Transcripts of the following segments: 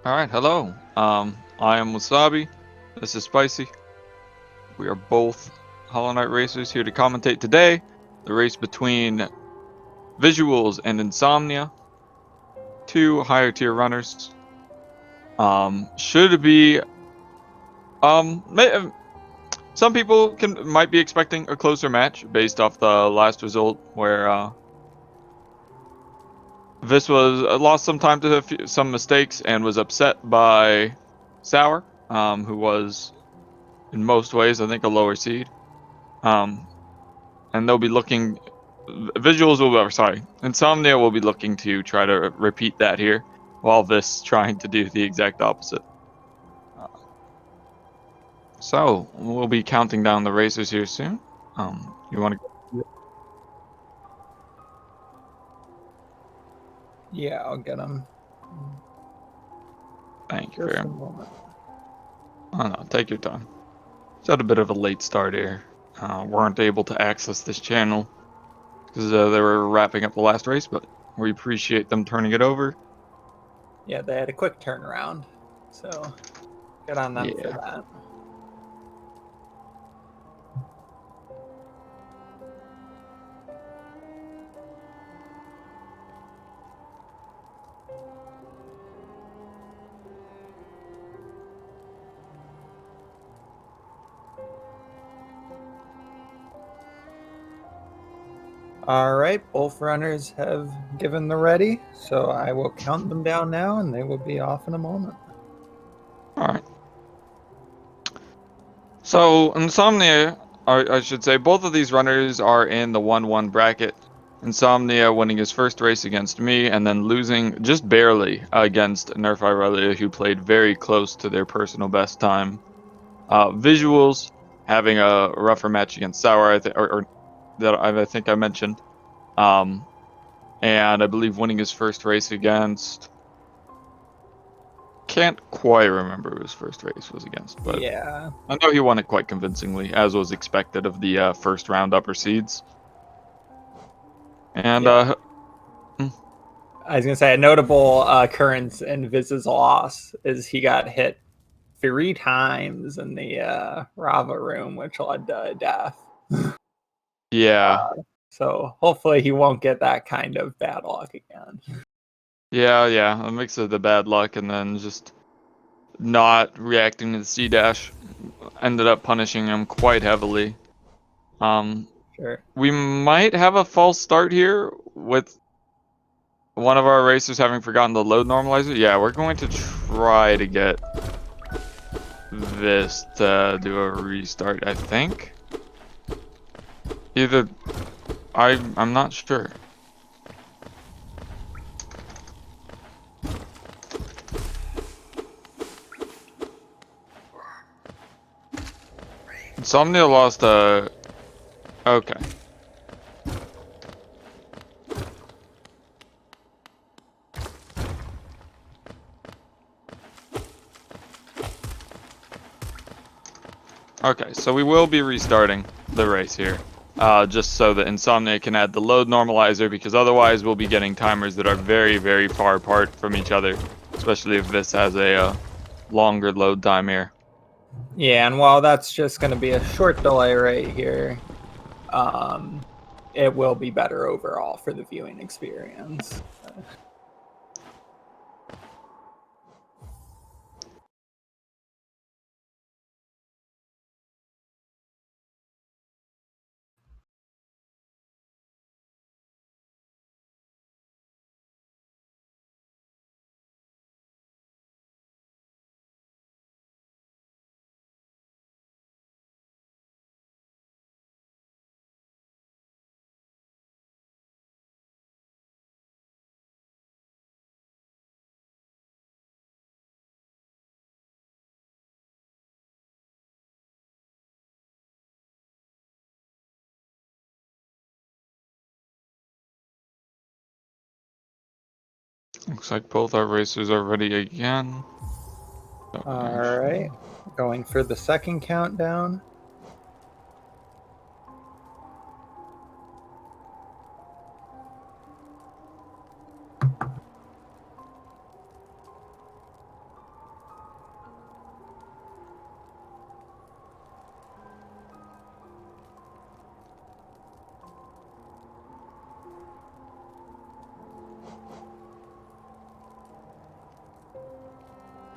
Alright, hello. I am Wasabi. This is Spicy. We are both Hollow Knight racers here to commentate today. The race between Visuals and Insomnia. Two higher tier runners. Should be some people might be expecting a closer match based off the last result where Vis was lost some time to some mistakes and was upset by Sour, who was in most ways, I think, a lower seed. And they'll be looking. Visuals will, or sorry, Insomnia will be looking to try to repeat that here, while this trying to do the exact opposite. So we'll be counting down the races here soon. You want to? Yeah, I'll get them. Thank you Just very a much. moment. Oh no, take your time. Just had a bit of a late start here. Weren't able to access this channel because they were wrapping up the last race, but we appreciate them turning it over. Yeah, they had a quick turnaround, so good on them for Yeah. that. All right, both runners have given the ready, so I will count them down now, and they will be off in a moment. All right. So Insomnia, I should say, both of these runners are in the 1-1 bracket. Insomnia winning his first race against me and then losing just barely against Nerf Irelia, who played very close to their personal best time. Visuals having a rougher match against Sour, or that I think I mentioned. And I believe winning his first race against. Can't quite remember who his first race was against, but Yeah. I know he won it quite convincingly, as was expected of the first round upper seeds. And Yeah. I was gonna say a notable occurrence in Viz's loss is he got hit 3 times in the Rava room, which led to death. yeah, So hopefully he won't get that kind of bad luck again. yeah, a mix of the bad luck and then just not reacting to the C dash ended up punishing him quite heavily. Sure. We might have a false start here with one of our racers having forgotten the load normalizer. Yeah, we're going to try to get this to do a restart, I think. Either I'm not sure. Insomnia lost okay. Okay, so we will be restarting the race here. Just so that Insomnia can add the load normalizer, because otherwise we'll be getting timers that are very, very far apart from each other, especially if this has a longer load time here. Yeah, and while that's just going to be a short delay right here, it will be better overall for the viewing experience. Looks like both our racers are ready again. All right, going for the second countdown.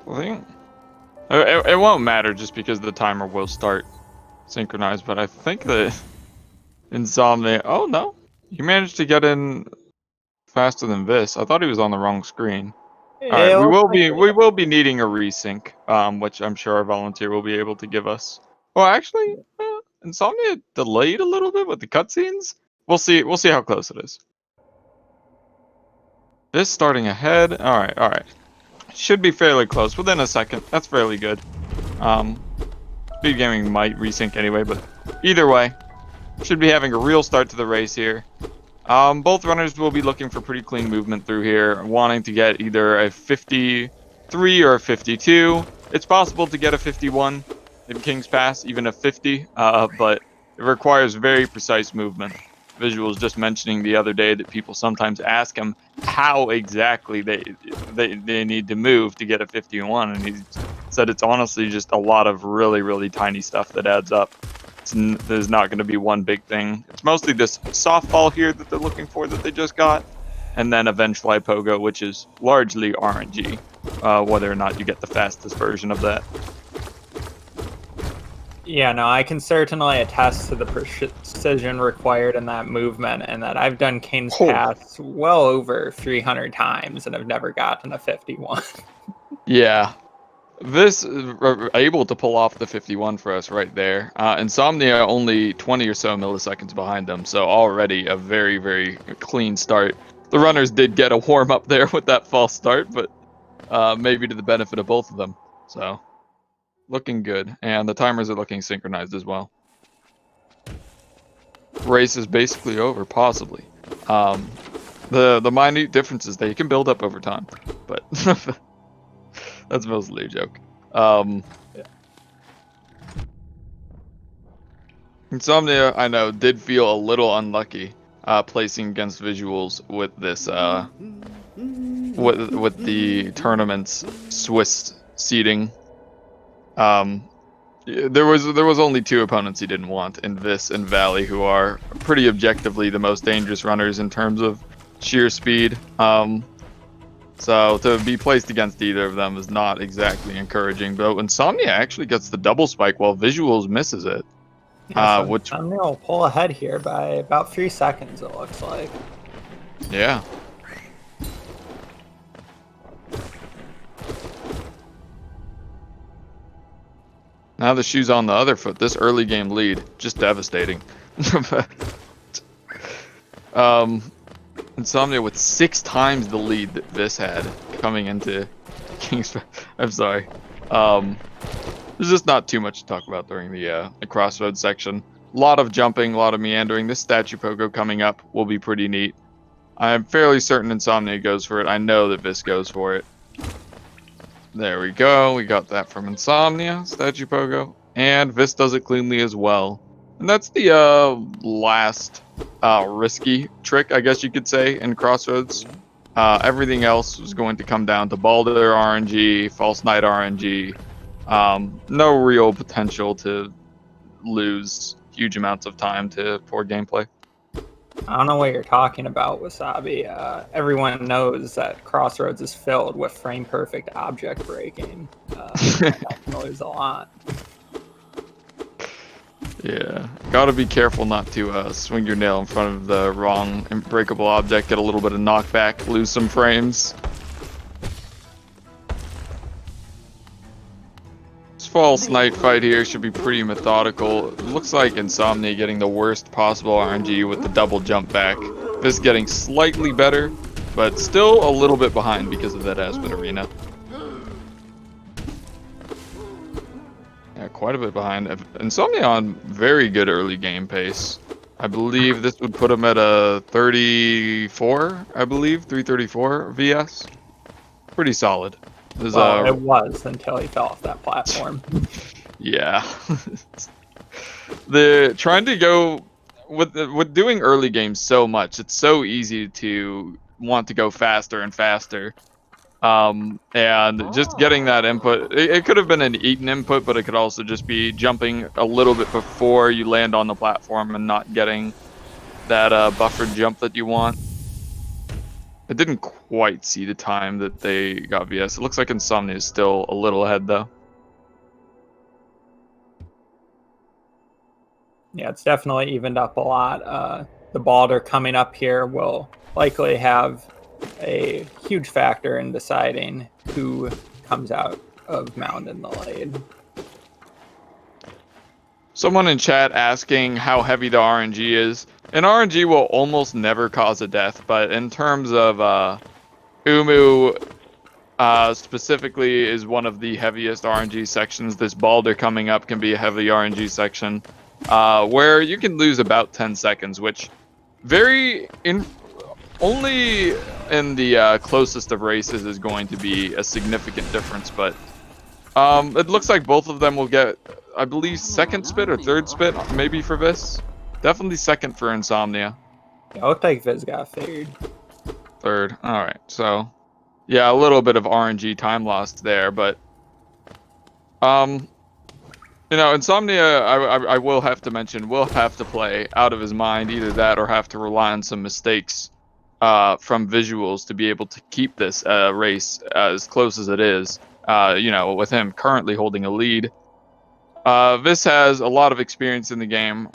I think it won't matter just because the timer will start synchronized, but I think that ins0mnia. Oh no, you managed to get in faster than this. I thought he was on the wrong screen. All right, It looks like we will be needing a resync, which I'm sure our volunteer will be able to give us. Well, actually, ins0mnia delayed a little bit with the cutscenes. We'll see. We'll see how close it is. This starting ahead. All right, all right. Should be fairly close. Within a second. That's fairly good. SpeedGaming might resync anyway, but either way, should be having a real start to the race here. Both runners will be looking for pretty clean movement through here, wanting to get either a 53 or a 52. It's possible to get a 51 in King's Pass, even a 50, but it requires very precise movement. Vysuals just mentioning the other day that people sometimes ask him how exactly they need to move to get a 51, and he said it's honestly just a lot of really tiny stuff that adds up. There's not going to be one big thing. It's mostly this softball here that they're looking for that they just got, and then a Vengefly Pogo, which is largely RNG, whether or not you get the fastest version of that. Yeah, no, I can certainly attest to the precision required in that movement, and that I've done King's Pass well over 300 times, and I've never gotten a 51. Yeah. This able to pull off the 51 for us right there. ins0mnia only 20 or so milliseconds behind them, so already a very clean start. The runners did get a warm up there with that false start, but maybe to the benefit of both of them. So looking good, and the timers are looking synchronized as well. Race is basically over, possibly. The minute differences they can build up over time, but. That's mostly a joke. ins0mnia, I know, did feel a little unlucky placing against Vysuals with this with the tournament's Swiss seeding. There was only two opponents he didn't want, in Vis and Valley, who are pretty objectively the most dangerous runners in terms of sheer speed. So to be placed against either of them is not exactly encouraging. But ins0mnia actually gets the double spike while Vysuals misses it. Yeah, so which ins0mnia will pull ahead here by about 3 seconds, it looks like. Yeah. Now the shoe's on the other foot. This early game lead, just devastating. ins0mnia with 6 times the lead that Vis had coming into King's. I'm sorry. There's just not too much to talk about during the crossroads section. A lot of jumping, a lot of meandering. This statue pogo coming up will be pretty neat. I'm fairly certain ins0mnia goes for it. I know that Vis goes for it. There we go. We got that from ins0mnia, statue pogo, and Vis does it cleanly as well. And that's the last risky trick, I guess you could say, in Crossroads. Everything else was going to come down to Balder RNG, False Knight RNG. No real potential to lose huge amounts of time to poor gameplay. I don't know what you're talking about, Wasabi. Everyone knows that Crossroads is filled with frame-perfect object breaking. That can lose a lot. Yeah, gotta be careful not to swing your nail in front of the wrong breakable object, get a little bit of knockback, lose some frames. This False Knight fight here should be pretty methodical. It looks like ins0mnia getting the worst possible RNG with the double jump back. This getting slightly better, but still a little bit behind because of that Aspen Arena. Yeah, quite a bit behind. ins0mnia on very good early game pace. I believe this would put him at a 34, I believe, 334 VS. Pretty solid. Well, it was until he fell off that platform. Yeah. They're trying to go with doing early games so much. It's so easy to want to go faster and faster. And just getting that input, it could have been an eaten input, but it could also just be jumping a little bit before you land on the platform and not getting that buffered jump that you want. I didn't quite see the time that they got VS. It looks like ins0mnia is still a little ahead, though. Yeah, it's definitely evened up a lot. The Balder coming up here will likely have a huge factor in deciding who comes out of Mound in the lead. Someone in chat asking how heavy the RNG is. And RNG will almost never cause a death, but in terms of Umu specifically is one of the heaviest RNG sections. This Balder coming up can be a heavy RNG section where you can lose about 10 seconds, which only in the closest of races is going to be a significant difference, but it looks like both of them will get, I believe, second spit or third spit, maybe for Vis. Definitely second for ins0mnia. Yeah, I'll take Viz got third. Third. All right. So, yeah, a little bit of RNG time lost there, but you know, ins0mnia, I will have to mention, will have to play out of his mind, either that or have to rely on some mistakes from vysuals to be able to keep this race as close as it is. You know, with him currently holding a lead. Vis has a lot of experience in the game.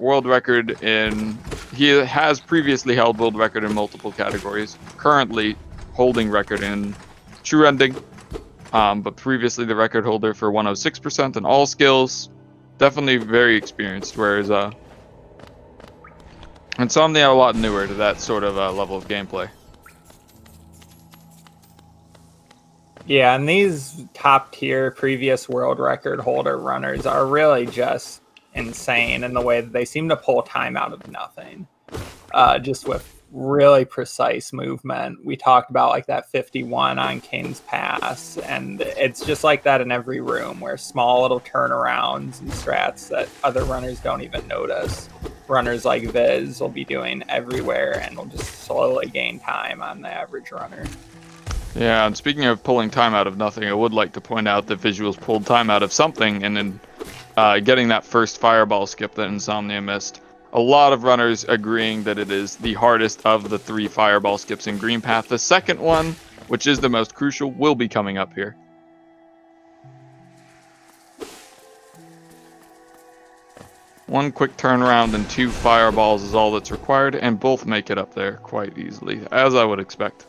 He has previously held world record in multiple categories. Currently holding record in true ending, but previously the record holder for 106% in all skills. Definitely very experienced, whereas ins0mnia a lot newer to that sort of level of gameplay. Yeah, and these top tier previous world record holder runners are really just insane in the way that they seem to pull time out of nothing. Just with really precise movement. We talked about like that 51 on King's Pass, and it's just like that in every room, where small little turnarounds and strats that other runners don't even notice. Runners like Viz will be doing everywhere and will just slowly gain time on the average runner. Yeah, and speaking of pulling time out of nothing, I would like to point out that vysuals pulled time out of something, and then getting that first fireball skip that ins0mnia missed. A lot of runners agreeing that it is the hardest of the 3 fireball skips in Green Path. The second one, which is the most crucial, will be coming up here. One quick turnaround and 2 fireballs is all that's required, and both make it up there quite easily, as I would expect.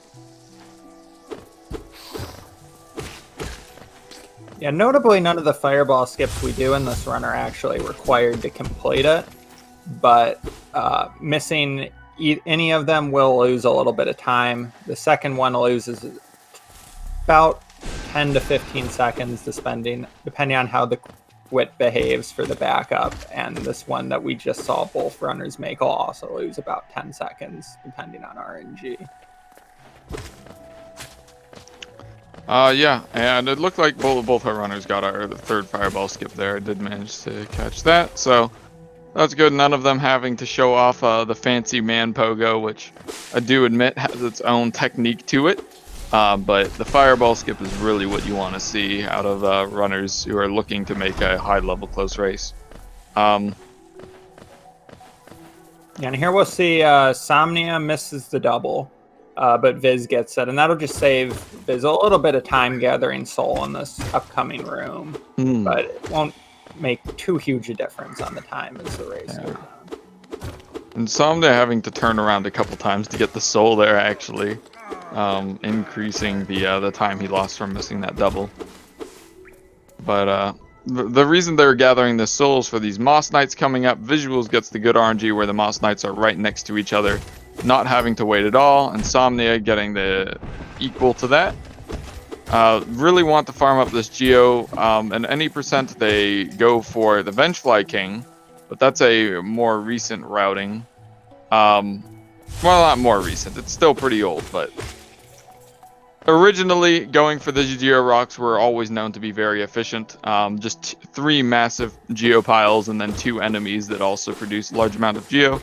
Yeah, notably none of the fireball skips we do in this run are actually required to complete it, but missing any of them will lose a little bit of time. The second one loses about 10 to 15 seconds depending on how the quit behaves for the backup, and this one that we just saw both runners make will also lose about 10 seconds depending on RNG. Yeah, and it looked like both our runners got our third fireball skip there. I did manage to catch that, so that's good. None of them having to show off the fancy man pogo, which I do admit has its own technique to it. But the fireball skip is really what you want to see out of runners who are looking to make a high-level close race. Yeah, and here we'll see ins0mnia misses the double. But Viz gets it, and that'll just save Viz a little bit of time gathering soul in this upcoming room. But it won't make too huge a difference on the time as the race goes on. ins0mnia having to turn around a couple times to get the soul there, actually, increasing the time he lost from missing that double. But the reason they're gathering the souls for these Moss Knights coming up, vysuals gets the good RNG where the Moss Knights are right next to each other, not having to wait at all. ins0mnia getting the equal to that. Really want to farm up this Geo, and any percent they go for the Vengefly King, but that's a more recent routing. Well, not more recent, it's still pretty old, but originally going for the Geo Rocks were always known to be very efficient. Just 3 massive Geo piles and then 2 enemies that also produce a large amount of Geo.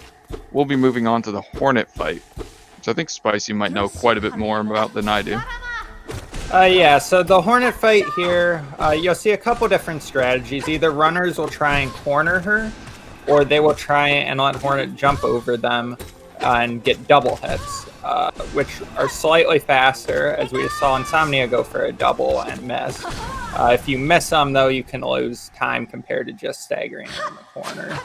We'll be moving on to the Hornet fight, which I think Spicy might know quite a bit more about than I do. Yeah, so the Hornet fight here, you'll see a couple different strategies. Either runners will try and corner her, or they will try and let Hornet jump over them and get double hits. which are slightly faster, as we saw ins0mnia go for a double and miss. If you miss them, though, you can lose time compared to just staggering in the corner.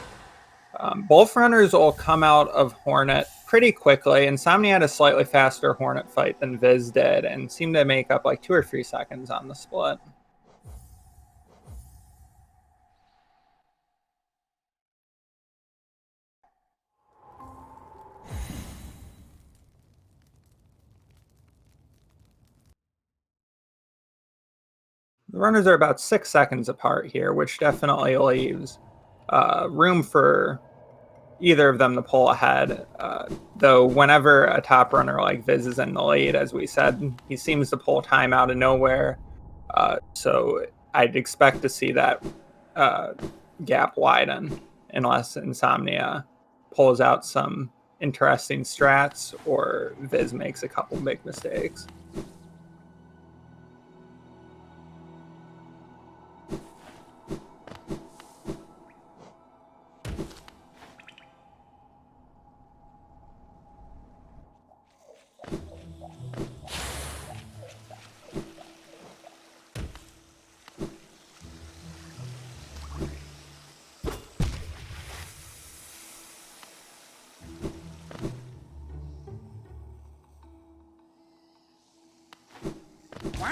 Both runners will come out of Hornet pretty quickly. ins0mnia had a slightly faster Hornet fight than Viz did and seemed to make up like 2 or 3 seconds on the split. The runners are about 6 seconds apart here, which definitely leaves room for either of them to pull ahead. Though whenever a top runner like Viz is in the lead, as we said, he seems to pull time out of nowhere. So I'd expect to see that gap widen unless ins0mnia pulls out some interesting strats or Viz makes a couple big mistakes.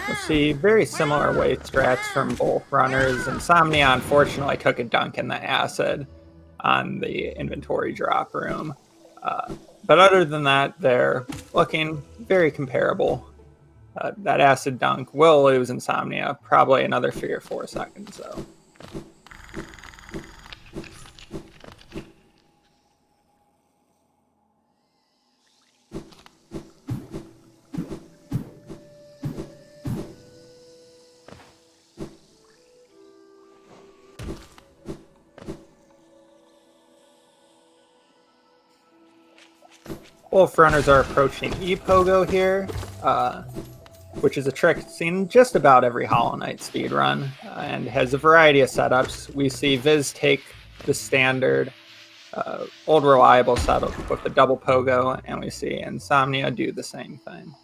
We'll see very similar weight strats from both runners. ins0mnia unfortunately took a dunk in the acid on the inventory drop room. But other than that, they're looking very comparable. That acid dunk will lose ins0mnia, probably another 3 or 4 seconds though. Both runners are approaching E-Pogo here, which is a trick seen in just about every Hollow Knight speedrun, and has a variety of setups. We see Viz take the standard old reliable setup with the double pogo, and we see ins0mnia do the same thing.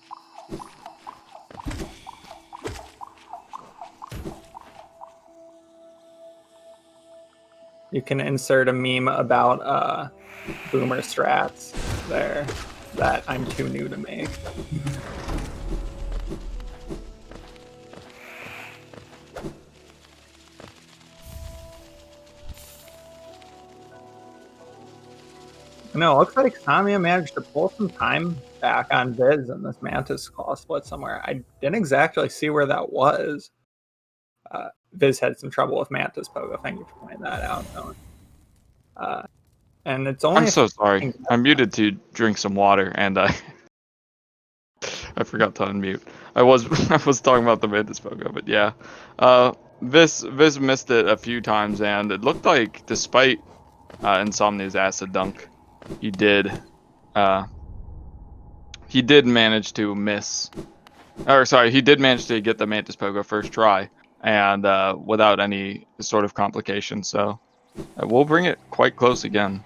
You can insert a meme about boomer strats there that I'm too new to make. No, it looks like ins0mnia managed to pull some time back on Viz in this Mantis claw split somewhere. I didn't exactly see where that was. Viz had some trouble with Mantis Pogo. Thank you for pointing that out, Owen. And it's only. I'm so sorry. I'm muted to drink some water, and I forgot to unmute. I was talking about the Mantis Pogo, but yeah, Viz missed it a few times, and it looked like despite ins0mnia's acid dunk, he did manage to miss, or sorry, he did manage to get the Mantis Pogo first try, and without any sort of complication. So we'll bring it quite close again.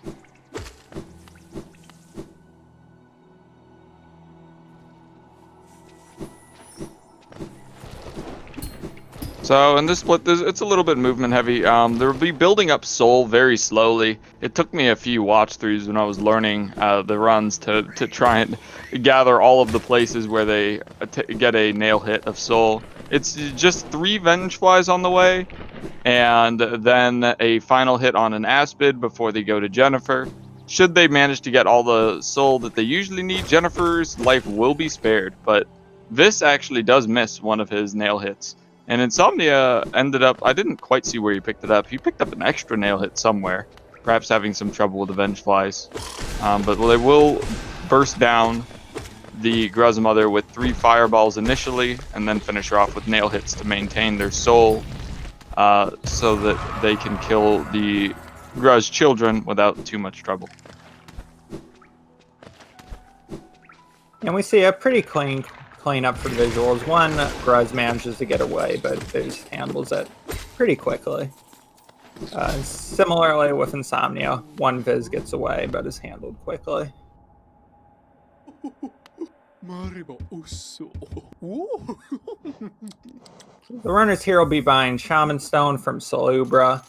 So in this split, it's a little bit movement heavy. They'll be building up soul very slowly. It took me a few watch throughs when I was learning the runs to try and gather all of the places where they get a nail hit of soul. It's just 3 Venge Flies on the way, and then a final hit on an Aspid before they go to Jennifer. Should they manage to get all the soul that they usually need, Jennifer's life will be spared, but this actually does miss one of his nail hits. And ins0mnia ended up, I didn't quite see where he picked it up. He picked up an extra nail hit somewhere, perhaps having some trouble with the Venge Flies. But they will burst down the Gruz Mother with 3 fireballs initially, and then finish her off with nail hits to maintain their soul, so that they can kill the Gruz children without too much trouble. And we see a pretty clean up for the visuals. One Gruz manages to get away, but Viz handles it pretty quickly. Similarly with ins0mnia, one Viz gets away, but is handled quickly. The runners here will be buying Shaman Stone from Salubra,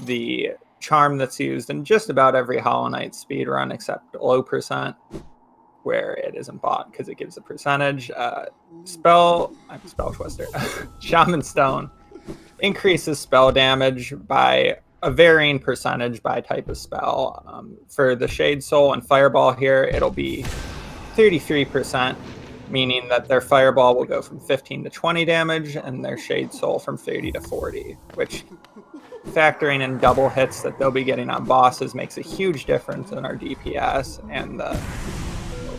the charm that's used in just about every Hollow Knight speedrun except low percent, where it isn't bought because it gives a percentage. Spell Twister. Shaman Stone increases spell damage by a varying percentage by type of spell. For the Shade Soul and Fireball here, it'll be 33%, meaning that their Fireball will go from 15 to 20 damage and their Shade Soul from 30 to 40, which, factoring in double hits that they'll be getting on bosses, makes a huge difference in our DPS and the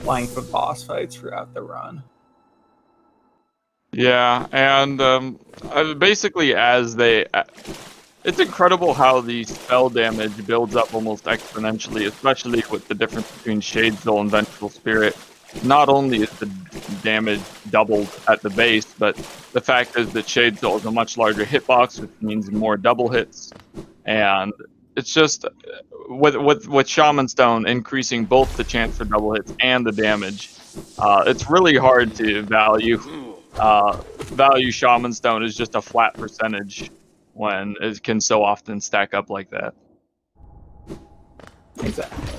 length of boss fights throughout the run. Yeah, and basically it's incredible how the spell damage builds up almost exponentially, especially with the difference between Shade Soul and Vengeful Spirit. Not only is the damage doubled at the base, but the fact is that Shade Soul is a much larger hitbox, which means more double hits. And it's just, with Shaman Stone increasing both the chance for double hits and the damage, it's really hard to value Shaman Stone as just a flat percentage when it can so often stack up like that. Exactly.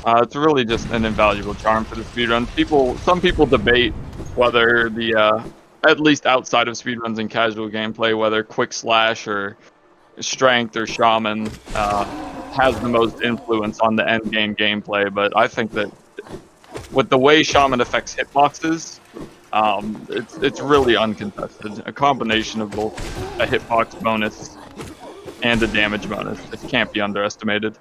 It's really just an invaluable charm for the speedruns. Some people debate whether at least outside of speedruns and casual gameplay, whether Quick Slash or Strength or Shaman has the most influence on the end game gameplay, but I think that with the way Shaman affects hitboxes, it's really uncontested. A combination of both a hitbox bonus and a damage bonus. It can't be underestimated.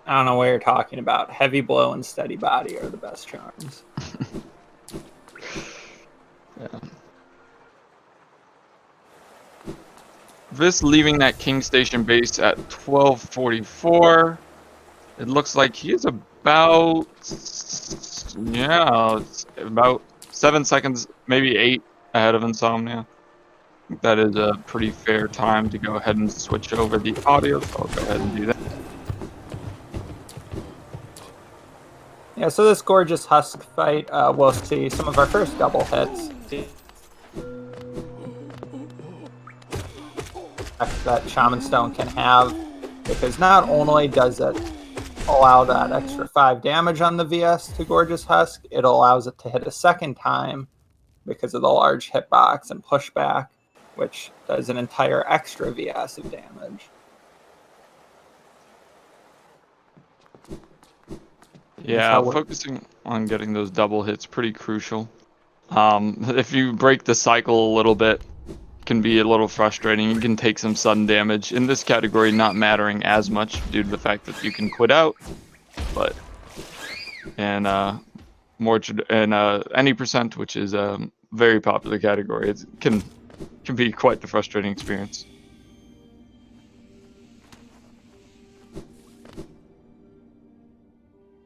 I don't know what you're talking about. Heavy Blow and Steady Body are the best charms. Yeah. This leaving that King Station base at 12:44. It looks like he is about 7 seconds, maybe 8 ahead of ins0mnia. I think that is a pretty fair time to go ahead and switch over the audio, so I'll go ahead and do that. Yeah, so this gorgeous Husk fight, we'll see some of our first double hits that Shaman Stone can have, because not only does it allow that extra 5 damage on the VS to Gorgeous Husk, it allows it to hit a second time because of the large hitbox and pushback, which does an entire extra VS of damage. Yeah, focusing on getting those double hits pretty crucial. If you break the cycle a little bit, it can be a little frustrating. You can take some sudden damage. In this category, not mattering as much due to the fact that you can quit out, but and any percent, which is a very popular category, it can be quite the frustrating experience.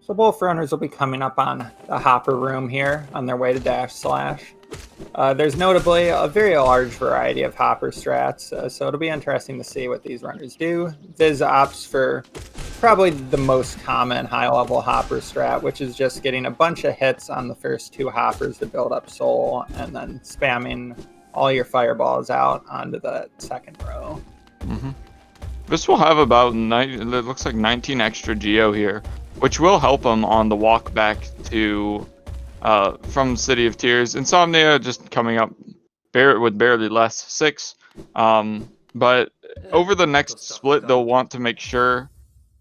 So both runners will be coming up on the Hopper Room here on their way to Dash Slash. There's notably a very large variety of Hopper strats, so it'll be interesting to see what these runners do. Viz opts for probably the most common high-level Hopper strat, which is just getting a bunch of hits on the first 2 Hoppers to build up soul, and then spamming all your fireballs out onto the second row. Mm-hmm. This will have about it looks like 19 extra geo here, which will help him on the walk back to from City of Tears. ins0mnia just coming up with barely less, 6. But over the next split, they'll want to make sure.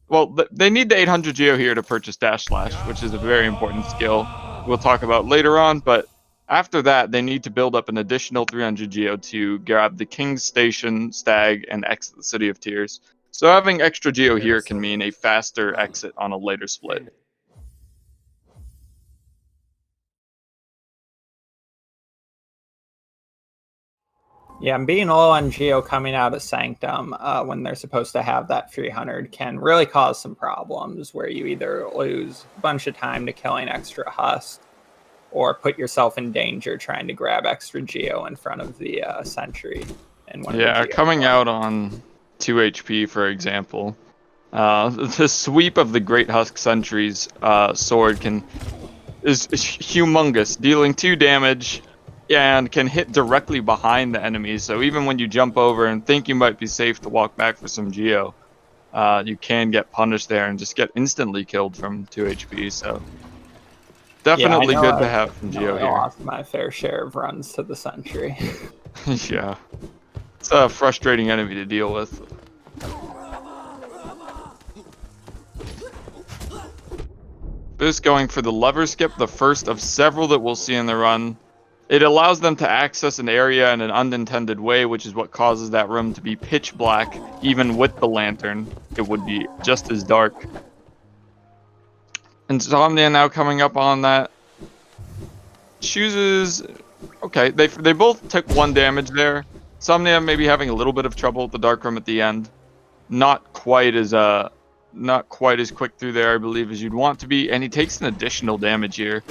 Well, they need the 800 geo here to purchase Dash Slash, which is a very important skill we'll talk about later on. But after that, they need to build up an additional 300 geo to grab the King's Station, Stag, and exit the City of Tears. So having extra geo here can mean a faster exit on a later split. Yeah, and being low on geo coming out of Sanctum when they're supposed to have that 300 can really cause some problems, where you either lose a bunch of time to killing extra Husk, or put yourself in danger trying to grab extra geo in front of the sentry. Yeah, coming out on 2 HP, for example, The sweep of the Great Husk Sentry's sword is humongous, dealing 2 damage and can hit directly behind the enemy. So even when you jump over and think you might be safe to walk back for some geo, you can get punished there and just get instantly killed from 2 HP. So Yeah, I definitely know good to I've have from geo definitely here. lost my fair share of runs to the Sentry. Yeah, it's a frustrating enemy to deal with. This going for the lever skip, the first of several that we'll see in the run. It allows them to access an area in an unintended way, which is what causes that room to be pitch black. Even with the lantern, it would be just as dark. ins0mnia now coming up on that. Chooses... Okay, they both took 1 damage there. ins0mnia maybe having a little bit of trouble with the dark room at the end. Not quite as quick through there, I believe, as you'd want to be, and he takes an additional damage here.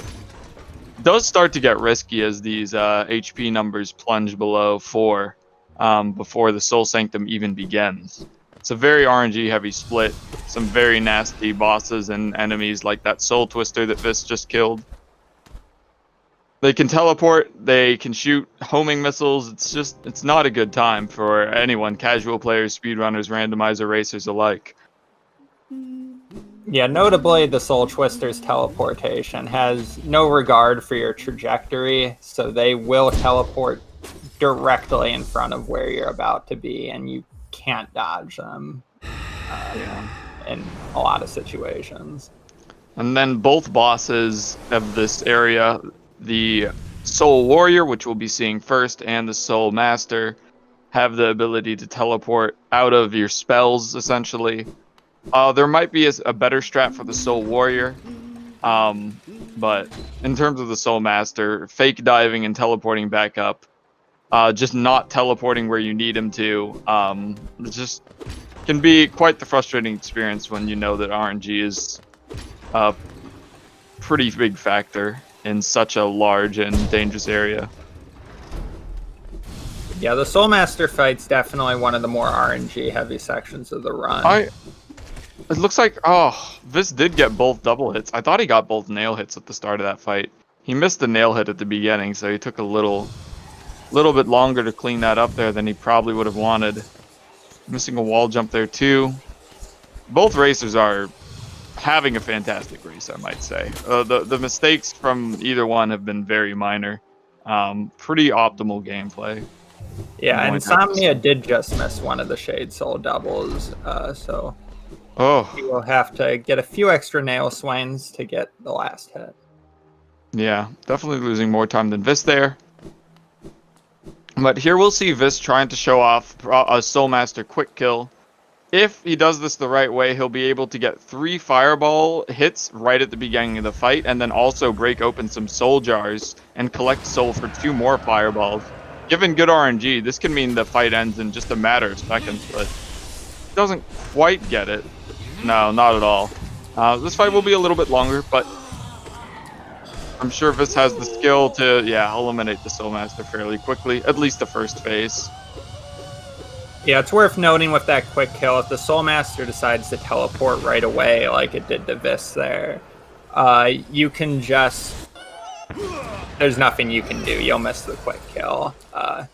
Does start to get risky as these HP numbers plunge below 4 before the Soul Sanctum even begins. It's a very RNG heavy split. Some very nasty bosses and enemies like that Soul Twister that Vis just killed. They can teleport, they can shoot homing missiles. It's not a good time for anyone, casual players, speedrunners, randomizer racers alike. Yeah, notably, the Soul Twister's teleportation has no regard for your trajectory, so they will teleport directly in front of where you're about to be, and you can't dodge them in a lot of situations. And then both bosses of this area, the Soul Warrior, which we'll be seeing first, and the Soul Master, have the ability to teleport out of your spells, essentially. There might be a better strat for the Soul Warrior, but in terms of the Soul Master, fake diving and teleporting back up, just not teleporting where you need him to, just can be quite the frustrating experience when you know that RNG is a pretty big factor in such a large and dangerous area. Yeah, the Soul Master fight's definitely one of the more RNG heavy sections of the run. It looks like, this did get both double hits. I thought he got both nail hits at the start of that fight. He missed the nail hit at the beginning, so he took a little bit longer to clean that up there than he probably would have wanted. Missing a wall jump there too. Both racers are having a fantastic race, I might say. The mistakes from either one have been very minor. Pretty optimal gameplay. Yeah, and ins0mnia did just miss one of the Shade Soul doubles, so he will have to get a few extra nail swings to get the last hit. Yeah, definitely losing more time than Vis there. But here we'll see Vis trying to show off a Soul Master quick kill. If he does this the right way, he'll be able to get 3 fireball hits right at the beginning of the fight, and then also break open some soul jars and collect soul for 2 more fireballs. Given good RNG, this can mean the fight ends in just a matter of seconds, but he doesn't quite get it. No, not at all. This fight will be a little bit longer, but I'm sure Vis has the skill to, eliminate the Soul Master fairly quickly, at least the first phase. Yeah, it's worth noting with that quick kill, if the Soul Master decides to teleport right away, like it did to Vis there, you can just... There's nothing you can do. You'll miss the quick kill.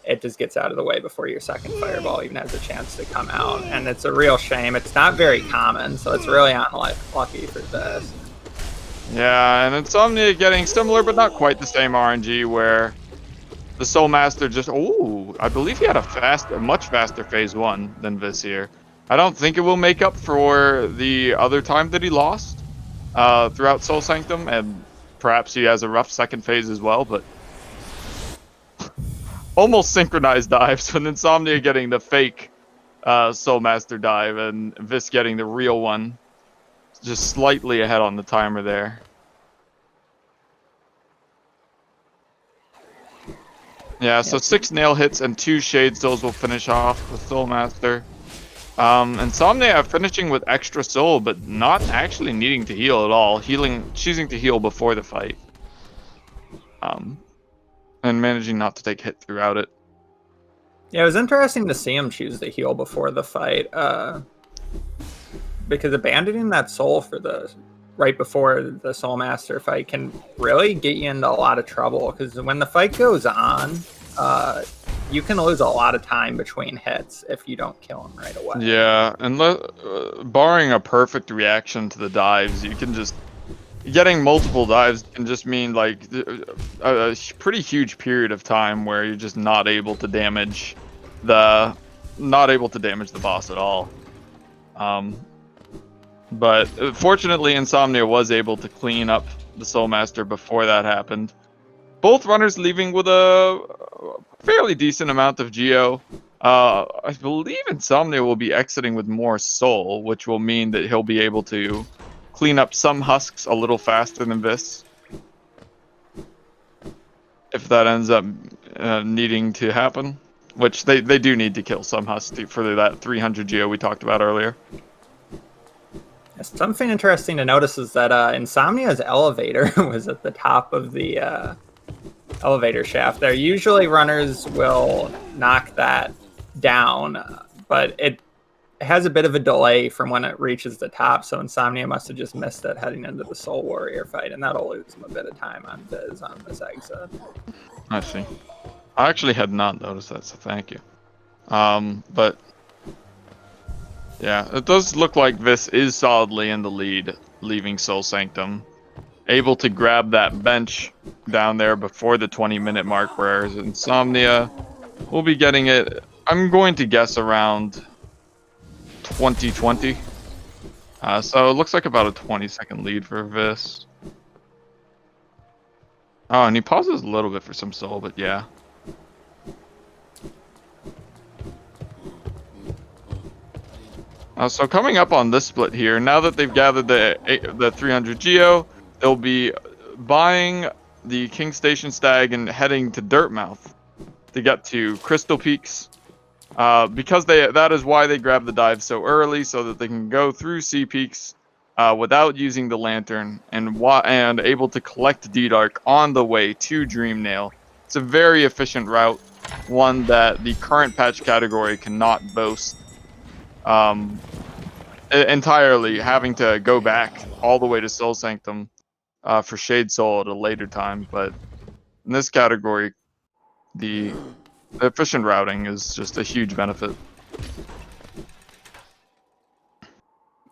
It just gets out of the way before your second fireball even has a chance to come out. And it's a real shame. It's not very common, so it's really unlucky for this. Yeah, and ins0mnia getting similar but not quite the same RNG, where the Soul Master just... I believe he had a much faster phase 1 than Vis here. I don't think it will make up for the other time that he lost throughout Soul Sanctum, and perhaps he has a rough second phase as well, but almost synchronized dives, with ins0mnia getting the fake Soul Master dive and Vis getting the real one. Just slightly ahead on the timer there. Yeah, so 6 nail hits and 2 shade souls will finish off the Soul Master. ins0mnia finishing with extra soul, but not actually needing to heal at all. Choosing to heal before the fight. And managing not to take hit throughout it. Yeah, it was interesting to see him choose to heal before the fight. because abandoning that soul for the right before the Soul Master fight can really get you into a lot of trouble. Because when the fight goes on, you can lose a lot of time between hits if you don't kill him right away. Yeah, and barring a perfect reaction to the dives, you can just getting multiple dives can just mean like a pretty huge period of time where you're just not able to damage the boss at all. But fortunately, ins0mnia was able to clean up the Soul Master before that happened. Both runners leaving with a fairly decent amount of geo. I believe ins0mnia will be exiting with more soul, which will mean that he'll be able to clean up some husks a little faster than Vis. If that ends up needing to happen. Which they do need to kill some husks for that 300 geo we talked about earlier. Something interesting to notice is that ins0mnia's elevator was at the top of the elevator shaft there. Usually runners will knock that down, but it has a bit of a delay from when it reaches the top, so ins0mnia must have just missed it heading into the Soul Warrior fight, and that'll lose him a bit of time on Viz on this exit. I see. I actually had not noticed that, so thank you. But yeah, it does look like this is solidly in the lead, leaving Soul Sanctum. Able to grab that bench down there before the 20-minute mark, whereas ins0mnia will be getting it, I'm going to guess, around 2020. So it looks like about a 20-second lead for Vis. Oh, and he pauses a little bit for some soul, but yeah. So coming up on this split here, now that they've gathered the 300 geo, they'll be buying the King Station Stag and heading to Dirtmouth to get to Crystal Peaks. Because that is why they grab the dive so early, so that they can go through Sea Peaks without using the lantern and able to collect D-Dark on the way to Dreamnail. It's a very efficient route, one that the current patch category cannot boast. Entirely having to go back all the way to Soul Sanctum for Shade Soul at a later time, but in this category, the efficient routing is just a huge benefit.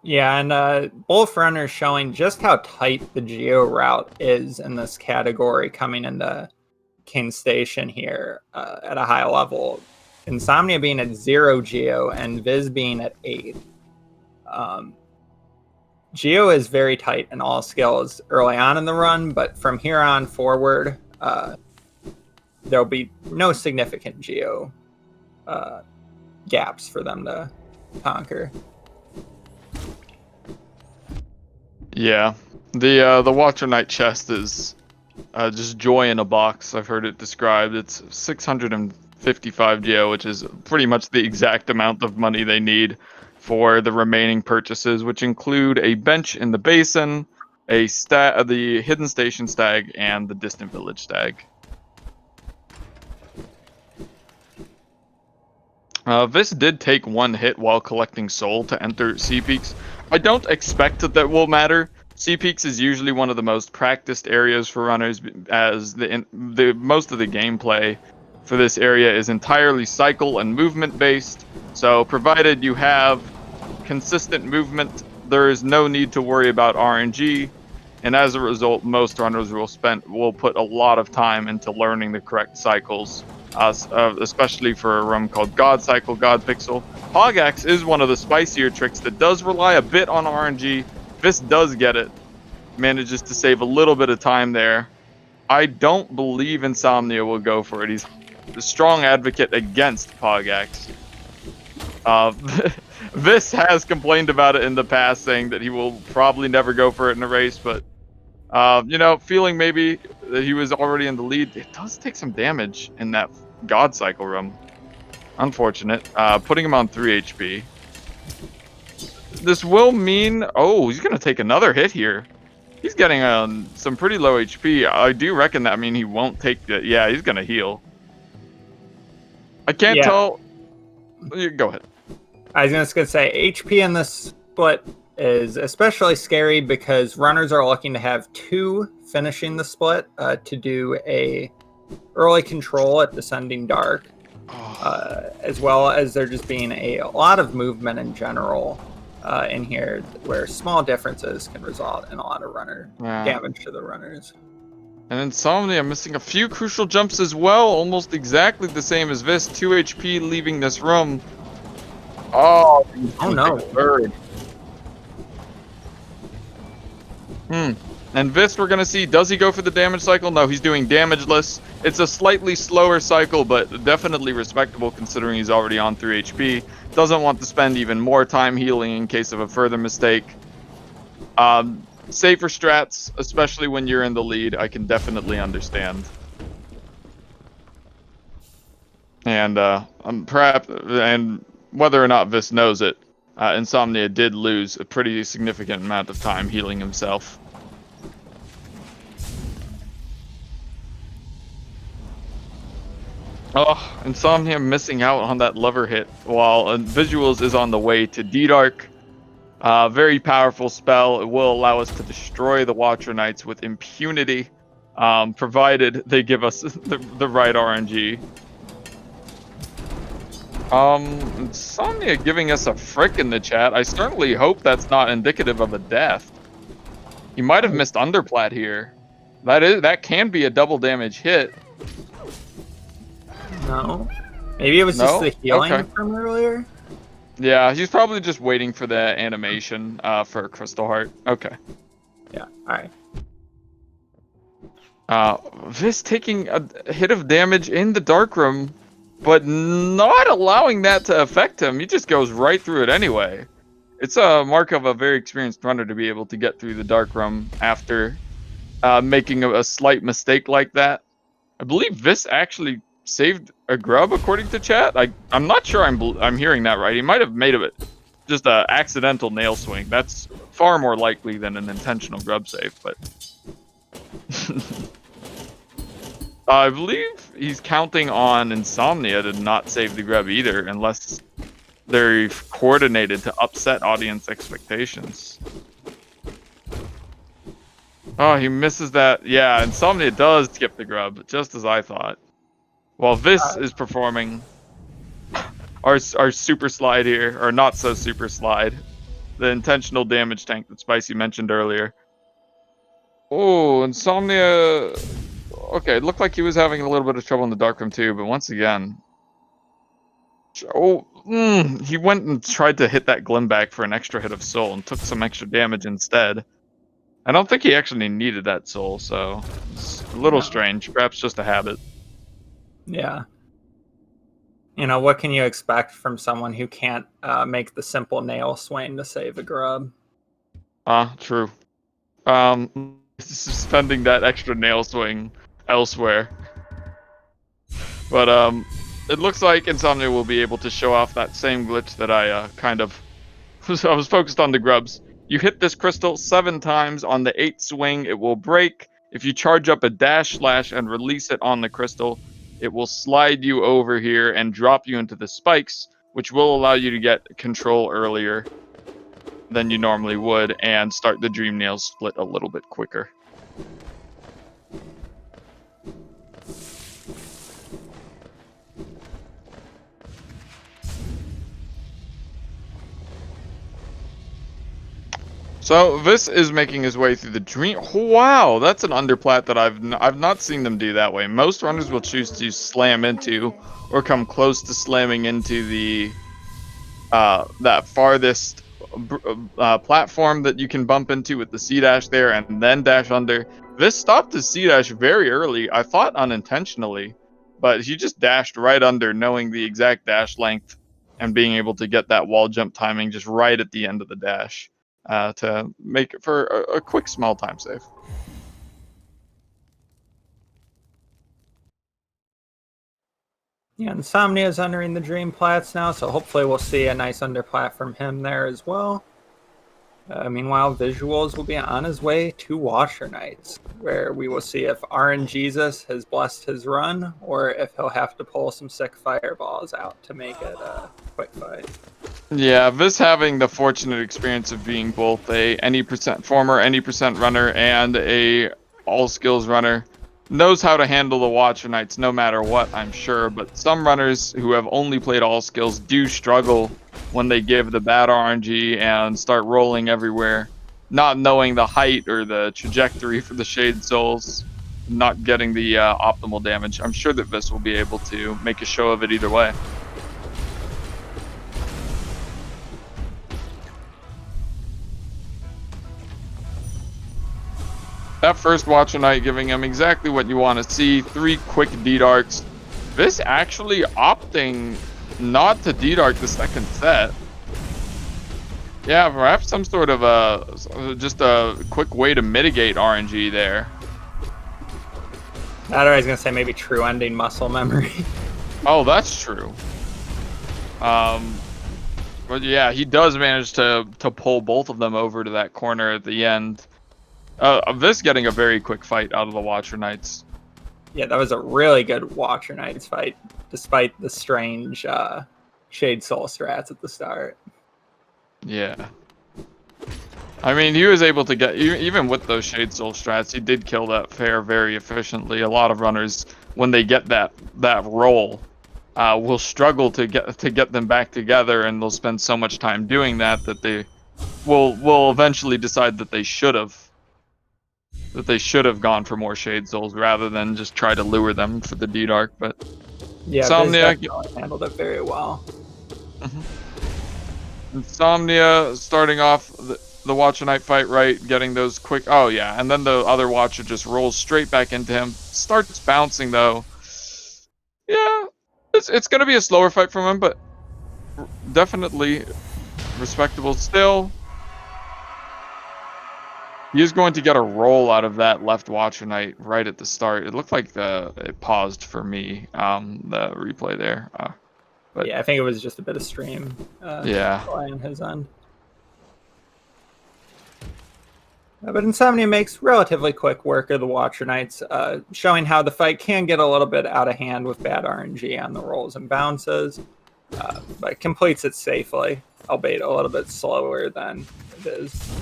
Yeah, and both runners showing just how tight the geo route is in this category coming into King Station here at a high level. ins0mnia being at 0 geo and Viz being at 8. Geo is very tight in all skills early on in the run, but from here on forward, there'll be no significant geo gaps for them to conquer. Yeah, the Watcher Knight chest is just joy in a box. I've heard it described. It's 655 geo, which is pretty much the exact amount of money they need for the remaining purchases, which include a bench in the basin, the Hidden Station Stag, and the Distant Village Stag. This did take one hit while collecting soul to enter Sea Peaks. I don't expect that will matter. Sea Peaks is usually one of the most practiced areas for runners, as the most of the gameplay for this area is entirely cycle and movement based. So provided you have consistent movement, there is no need to worry about RNG, and as a result, most runners will put a lot of time into learning the correct cycles, especially for a room called God Cycle, God Pixel. Hogax is one of the spicier tricks that does rely a bit on RNG. This does get it, manages to save a little bit of time there. I don't believe ins0mnia will go for it. He's a strong advocate against Hogax. This has complained about it in the past, saying that he will probably never go for it in a race, but you know, feeling maybe that he was already in the lead. It does take some damage in that God Cycle room. Unfortunate. Putting him on 3 HP. This will mean... Oh, he's going to take another hit here. He's getting some pretty low HP. I do reckon that mean he won't take it. Yeah, he's going to heal. I can't tell... Go ahead. I was just going to say, HP in this split is especially scary because runners are looking to have 2 finishing the split to do a early control at Descending Dark, as well as there just being a lot of movement in general in here, where small differences can result in a lot of damage to the runners. And ins0mnia missing a few crucial jumps as well, almost exactly the same as Vis. 2 HP leaving this room. Oh no. And Vis, we're going to see, does he go for the damage cycle? No, he's doing damageless. It's a slightly slower cycle, but definitely respectable considering he's already on 3 HP. Doesn't want to spend even more time healing in case of a further mistake. Safer strats, especially when you're in the lead, I can definitely understand. And and whether or not Vis knows it, ins0mnia did lose a pretty significant amount of time healing himself. Oh, ins0mnia missing out on that lever hit while vysuals is on the way to D-Dark. Very powerful spell. It will allow us to destroy the Watcher Knights with impunity, provided they give us the right RNG. ins0mnia giving us a frick in the chat. I certainly hope that's not indicative of a death. He might have missed underplat here. That can be a double damage hit. No. Maybe it was just the healing from earlier? Yeah, he's probably just waiting for the animation for Crystal Heart. Okay. Yeah, alright. Vis taking a hit of damage in the dark room, but not allowing that to affect him. He just goes right through it anyway. It's a mark of a very experienced runner to be able to get through the dark room after making a slight mistake like that. I believe Vis actually saved a grub according to chat. I'm not sure I'm hearing that right. He might have made it just a accidental nail swing. That's far more likely than an intentional grub save, but I believe he's counting on ins0mnia to not save the grub either, unless they're coordinated to upset audience expectations. Oh, he misses that. Yeah, ins0mnia does skip the grub, just as I thought. While Vis is performing our super slide here, or not so super slide, the intentional damage tank that Spicy mentioned earlier. Oh, ins0mnia. Okay, it looked like he was having a little bit of trouble in the dark room too, but once again, he went and tried to hit that Glimback for an extra hit of soul and took some extra damage instead. I don't think he actually needed that soul, so it's a little strange. Perhaps just a habit. Yeah. You know, what can you expect from someone who can't make the simple nail swing to save a grub? True. Spending that extra nail swing elsewhere. But it looks like ins0mnia will be able to show off that same glitch that I I was focused on the grubs. You hit this crystal 7 times on the 8th swing, it will break. If you charge up a dash slash and release it on the crystal, it will slide you over here and drop you into the spikes, which will allow you to get control earlier than you normally would and start the Dream Nails split a little bit quicker. So this is making his way through the dream. Wow, that's an underplat that I've not seen them do that way. Most runners will choose to slam into or come close to slamming into the that farthest platform that you can bump into with the C dash there and then dash under. This stopped his C dash very early. I thought unintentionally, but he just dashed right under, knowing the exact dash length and being able to get that wall jump timing just right at the end of the dash. To make it for a quick small time save. Yeah, ins0mnia is entering the Dream Plats now, so hopefully we'll see a nice underplat from him there as well. Meanwhile, vysuals will be on his way to Watcher Knights, where we will see if RNGesus has blessed his run, or if he'll have to pull some sick fireballs out to make it a quick fight. Yeah, this having the fortunate experience of being both a former any percent runner and a all skills runner knows how to handle the Watcher Knights no matter what, I'm sure. But some runners who have only played all skills do struggle when they give the bad RNG and start rolling everywhere, not knowing the height or the trajectory for the Shade Souls, not getting the optimal damage. I'm sure that this will be able to make a show of it either way. That first Watcher Knight giving him exactly what you want to see. 3 quick D-Darks. This actually opting not to D-Dark the second set. Yeah, perhaps some sort of just a quick way to mitigate RNG there. I was gonna say maybe true ending muscle memory. Oh, that's true. But yeah, he does manage to pull both of them over to that corner at the end. Of this getting a very quick fight out of the Watcher Knights. Yeah, that was a really good Watcher Knights fight, despite the strange Shade Soul strats at the start. Yeah. I mean, he was able to get, even with those Shade Soul strats, he did kill that fair very efficiently. A lot of runners, when they get that roll, will struggle to get them back together, and they'll spend so much time doing that that they will eventually decide that they should have gone for more Shade Souls rather than just try to lure them for the D-Dark. But yeah, ins0mnia handled it very well. ins0mnia starting off the Watcher Knight fight right, getting those quick. Oh yeah, and then the other Watcher just rolls straight back into him. Starts bouncing though. Yeah, it's gonna be a slower fight from him, but definitely respectable still. He is going to get a roll out of that left Watcher Knight right at the start. It looked like it paused for me, the replay there. But yeah, I think it was just a bit of stream. Yeah. On his end. But ins0mnia makes relatively quick work of the Watcher Knights, showing how the fight can get a little bit out of hand with bad RNG on the rolls and bounces, but completes it safely, albeit a little bit slower than it is.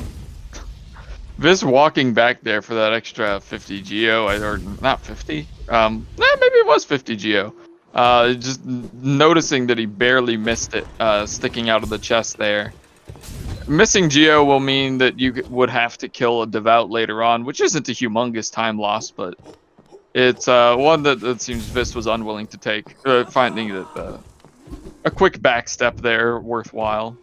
This walking back there for that extra 50 geo, or not 50, maybe it was 50 geo. Just noticing that he barely missed it, sticking out of the chest there. Missing geo will mean that you would have to kill a devout later on, which isn't a humongous time loss, but it's one that seems Vis was unwilling to take, finding that a quick backstep there worthwhile.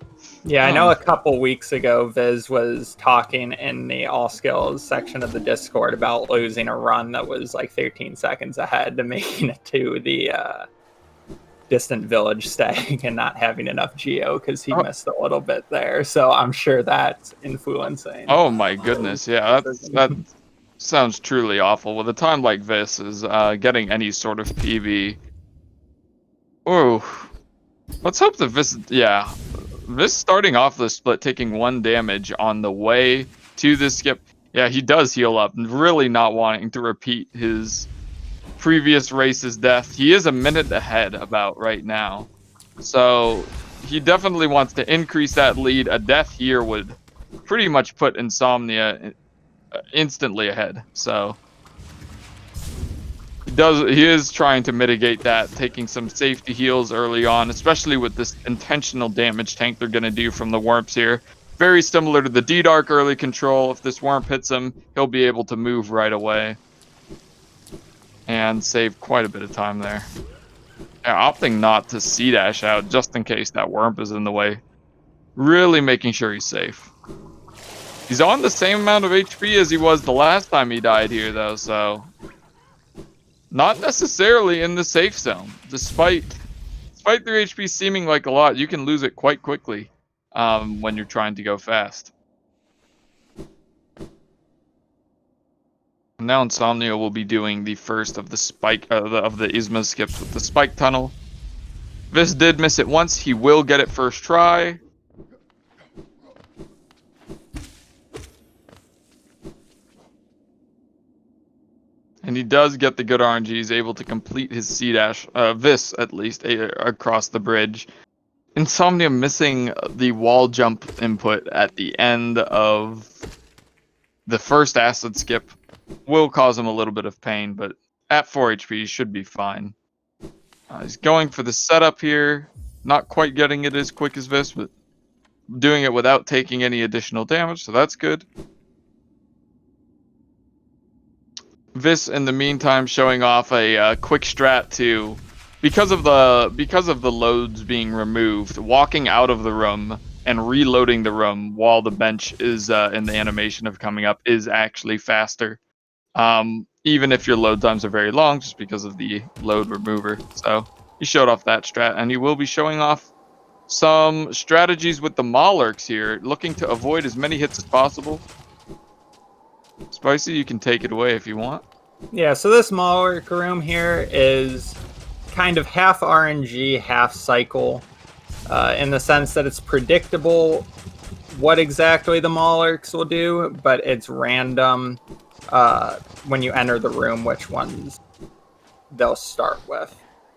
Yeah, I know a couple weeks ago, Viz was talking in the All Skills section of the Discord about losing a run that was like 13 seconds ahead to making it to the distant village stag and not having enough geo because he missed a little bit there. So I'm sure that's influencing. Oh my goodness, yeah, that sounds truly awful. With a time like this, is getting any sort of PB. Oh, let's hope that this starting off the split, taking 1 damage on the way to this skip. Yeah, he does heal up, really not wanting to repeat his previous race's death. He is a minute ahead about right now, so he definitely wants to increase that lead. A death here would pretty much put ins0mnia instantly ahead. So he is trying to mitigate that, taking some safety heals early on, especially with this intentional damage tank they're going to do from the Wurmps here. Very similar to the D-Dark early control. If this Wurmp hits him, he'll be able to move right away and save quite a bit of time there. Yeah, opting not to C-dash out just in case that Wurmp is in the way. Really making sure he's safe. He's on the same amount of HP as he was the last time he died here, though, so not necessarily in the safe zone. Despite their HP seeming like a lot, you can lose it quite quickly when you're trying to go fast. Now ins0mnia will be doing the first of the spike of the Isma skips with the spike tunnel. Vis did miss it once. He will get it first try. And he does get the good RNG. He's able to complete his C-dash, Vis at least, across the bridge. Insomnia missing the wall jump input at the end of the first acid skip will cause him a little bit of pain, but at 4 HP he should be fine. He's going for the setup here, not quite getting it as quick as this, but doing it without taking any additional damage, so that's good. This, in the meantime, showing off a quick strat to, because of the loads being removed, walking out of the room and reloading the room while the bench is in the animation of coming up is actually faster. Even if your load times are very long, just because of the load remover. So he showed off that strat, and he will be showing off some strategies with the Maulurks here, looking to avoid as many hits as possible. Spicy, you can take it away if you want. Yeah, so this Maulurk room here is kind of half RNG, half cycle, in the sense that it's predictable what exactly the Maulurks will do, but it's random when you enter the room which ones they'll start with.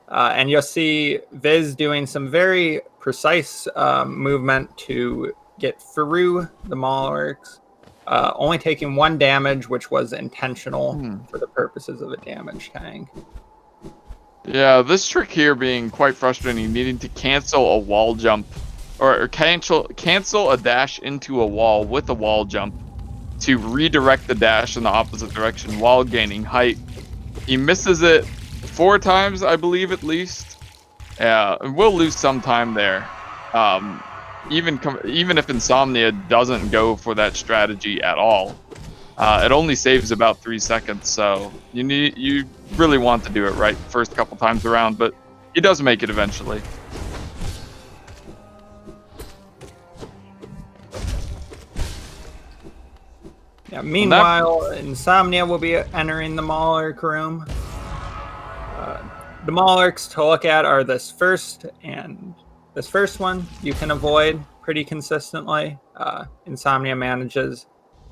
And you'll see Viz doing some very precise movement to get through the Maulurks, only taking 1 damage, which was intentional for the purposes of a damage tank. Yeah, this trick here being quite frustrating, needing to cancel a wall jump, or cancel a dash into a wall with a wall jump to redirect the dash in the opposite direction while gaining height. He misses it 4 times, I believe, at least. Yeah, and we'll lose some time there. Even if Insomnia doesn't go for that strategy at all, it only saves about 3 seconds. So you really want to do it right first couple times around, but he does make it eventually. Yeah, meanwhile, Insomnia will be entering the Maulurk room. The Maulurks to look at are this first and this first one you can avoid pretty consistently. Insomnia manages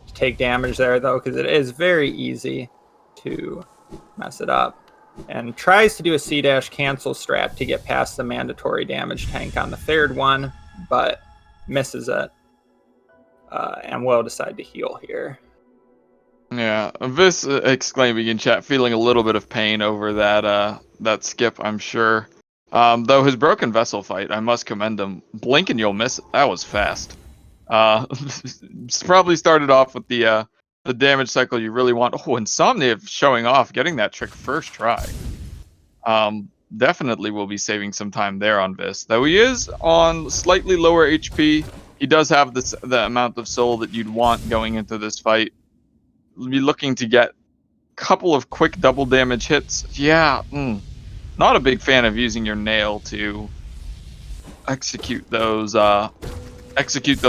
to take damage there, though, because it is very easy to mess it up. And tries to do a C-dash cancel strat to get past the mandatory damage tank on the third one, but misses it. And will decide to heal here. Yeah, this exclaiming in chat, feeling a little bit of pain over that skip, I'm sure. Though his broken vessel fight, I must commend him. Blink and you'll miss it. That was fast. Probably started off with the damage cycle you really want. Oh, Insomnia showing off, getting that trick first try. Definitely will be saving some time there on this. Though he is on slightly lower HP, he does have the amount of soul that you'd want going into this fight. Be looking to get a couple of quick double damage hits. Yeah, not a big fan of using your nail to execute those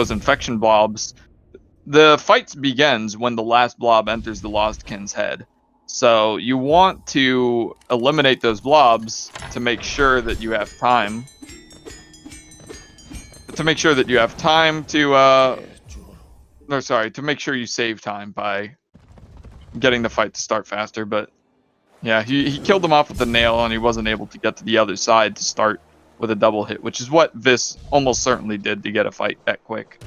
infection blobs. The fight begins when the last blob enters the Lostkin's head. So you want to eliminate those blobs to make sure that you have time. To make sure you save time by getting the fight to start faster. But yeah, he killed him off with the nail, and he wasn't able to get to the other side to start with a double hit, which is what this almost certainly did to get a fight that quick.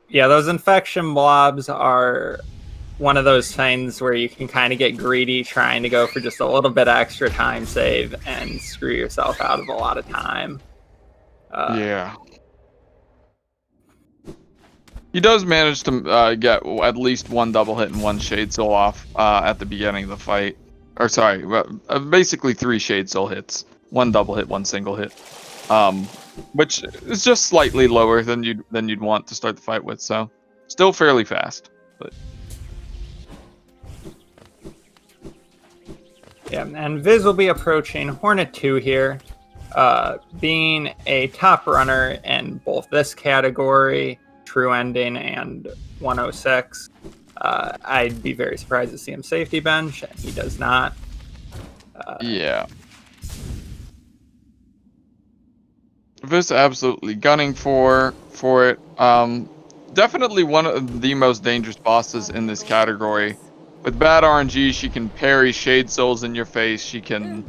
Yeah, those infection blobs are one of those things where you can kind of get greedy trying to go for just a little bit extra time save and screw yourself out of a lot of time. Yeah. He does manage to get at least 1 double hit and 1 Shade Soul off at the beginning of the fight. Or sorry, basically 3 Shade Soul hits. 1 double hit, 1 single hit. Which is just slightly lower than you'd want to start the fight with, so still fairly fast. But yeah, and Viz will be approaching Hornet 2 here, being a top runner in both this category, True Ending, and 106. I'd be very surprised to see him safety bench, and he does not. Yeah. Viz absolutely gunning for it. Definitely one of the most dangerous bosses in this category. With bad RNG, she can parry Shade Souls in your face. She can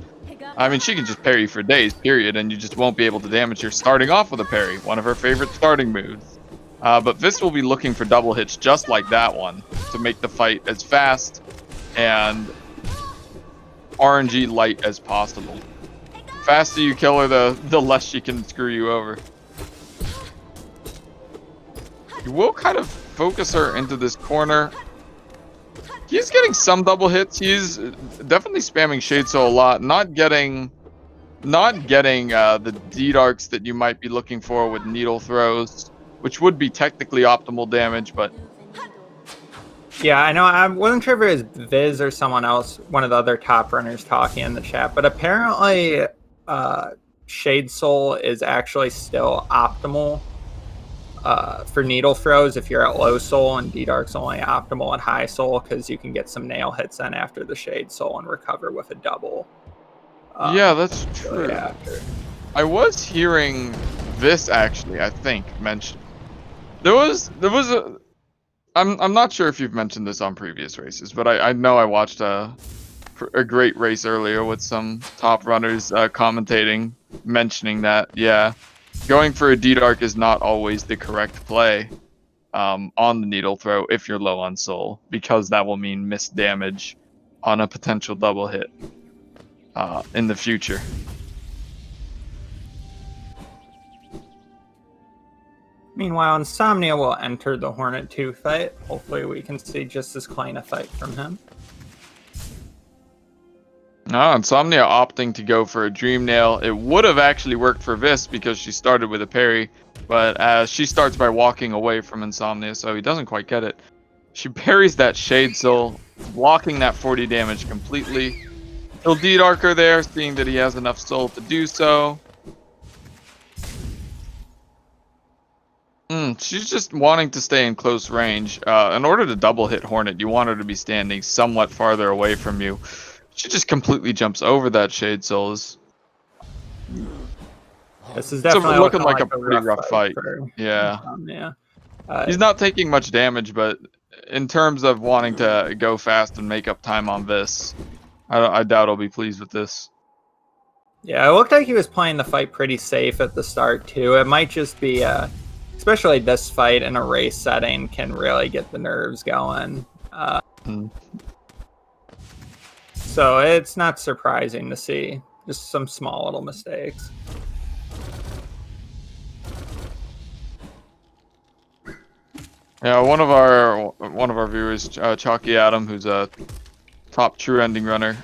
I mean, she can just parry for days, period, and you just won't be able to damage her starting off with a parry, one of her favorite starting moves. But Vis will be looking for double hits just like that one to make the fight as fast and RNG light as possible. The faster you kill her, the less she can screw you over. You will kind of focus her into this corner. He's getting some double hits. He's definitely spamming Shade Soul a lot. Not getting the D-Darks that you might be looking for with needle throws, which would be technically optimal damage, but... Yeah, I know. I wasn't sure if it was Viz or someone else, one of the other top runners talking in the chat, but apparently Shade Soul is actually still optimal for needle throws if you're at low soul, and D-Dark's only optimal at high soul because you can get some nail hits in after the Shade Soul and recover with a double. Yeah, that's true. I was hearing this actually, I think, mentioned. There was a... I'm not sure if you've mentioned this on previous races, but I know I watched a great race earlier with some top runners commentating, mentioning that, yeah, going for a D-Dark is not always the correct play on the needle throw if you're low on soul, because that will mean missed damage on a potential double hit in the future. Meanwhile, ins0mnia will enter the Hornet 2 fight. Hopefully we can see just as clean a fight from him. No, ins0mnia opting to go for a Dream Nail. It would have actually worked for Vis because she started with a parry, but she starts by walking away from ins0mnia, so he doesn't quite get it. She parries that Shade Soul, blocking that 40 damage completely. He'll D-Dark her there, seeing that he has enough soul to do so. She's just wanting to stay in close range. In order to double hit Hornet, you want her to be standing somewhat farther away from you. She just completely jumps over that Shade Souls. This is definitely looking like a pretty rough fight. Yeah. He's not taking much damage, but in terms of wanting to go fast and make up time on this, I doubt he'll be pleased with this. Yeah, it looked like he was playing the fight pretty safe at the start, too. It might just be... especially this fight in a race setting can really get the nerves going. So it's not surprising to see just some small little mistakes. Yeah, one of our viewers, Chalky Adam, who's a top true ending runner,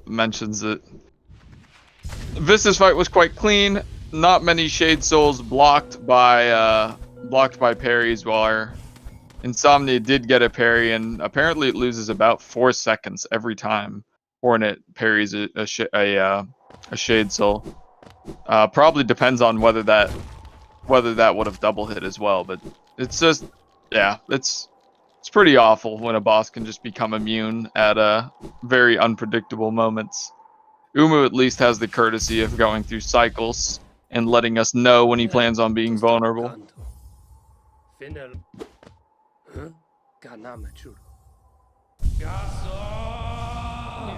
mentions that Vis's fight was quite clean. Not many Shade Souls blocked by parries, while ins0mnia did get a parry, and apparently it loses about 4 seconds every time Hornet parries a Shade Soul. Probably depends on whether that would have double hit as well, but it's just, yeah, it's pretty awful when a boss can just become immune at very unpredictable moments. Umu at least has the courtesy of going through cycles and letting us know when he plans on being vulnerable.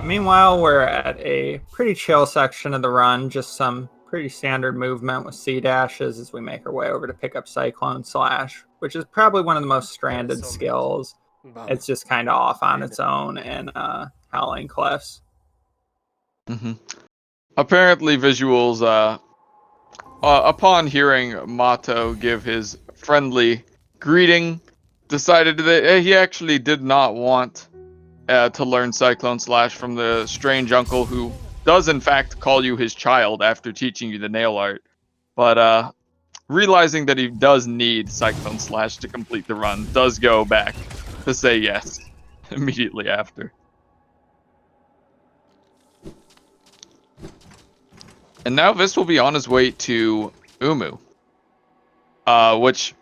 Meanwhile, we're at a pretty chill section of the run, just some pretty standard movement with C dashes as we make our way over to pick up Cyclone Slash, which is probably one of the most stranded skills. It's just kind of off on its own in Howling Cliffs. Apparently, vysuals, upon hearing Mato give his friendly greeting, decided that he actually did not want to learn Cyclone Slash from the strange uncle who does in fact call you his child after teaching you the nail art. But realizing that he does need Cyclone Slash to complete the run, does go back to say yes immediately after. And now Vis will be on his way to Umu, which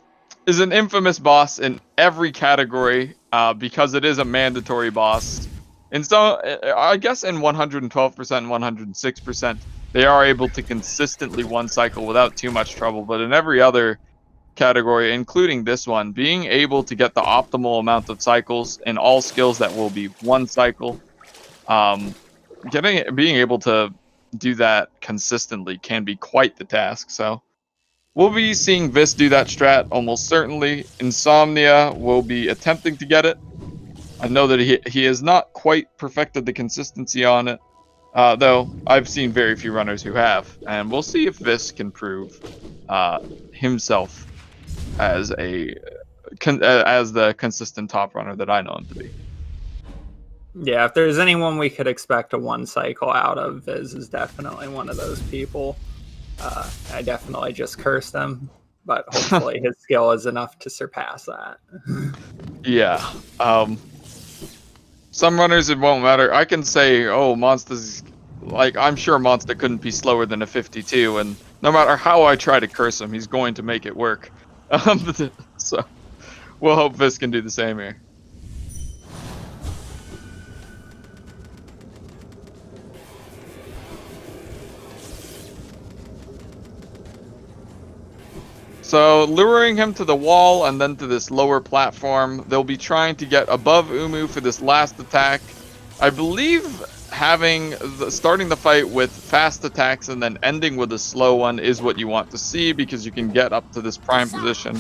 is an infamous boss in every category because it is a mandatory boss. And so, I guess in 112% and 106%, they are able to consistently one cycle without too much trouble. But in every other category, including this one, being able to get the optimal amount of cycles in all skills that will be one cycle, being able to do that consistently can be quite the task. So we'll be seeing Vis do that strat almost certainly. ins0mnia will be attempting to get it. I know that he has not quite perfected the consistency on it, though I've seen very few runners who have, and we'll see if Vis can prove himself as as the consistent top runner that I know him to be. Yeah, if there's anyone we could expect a one cycle out of, Viz is definitely one of those people. I definitely just cursed him, but hopefully his skill is enough to surpass that. Yeah. Some runners it won't matter. I can say, oh, Monster's like I'm sure Monster couldn't be slower than a 52, and no matter how I try to curse him, he's going to make it work. So we'll hope Vis can do the same here. So, luring him to the wall and then to this lower platform, they'll be trying to get above Umu for this last attack. I believe starting the fight with fast attacks and then ending with a slow one is what you want to see, because you can get up to this prime position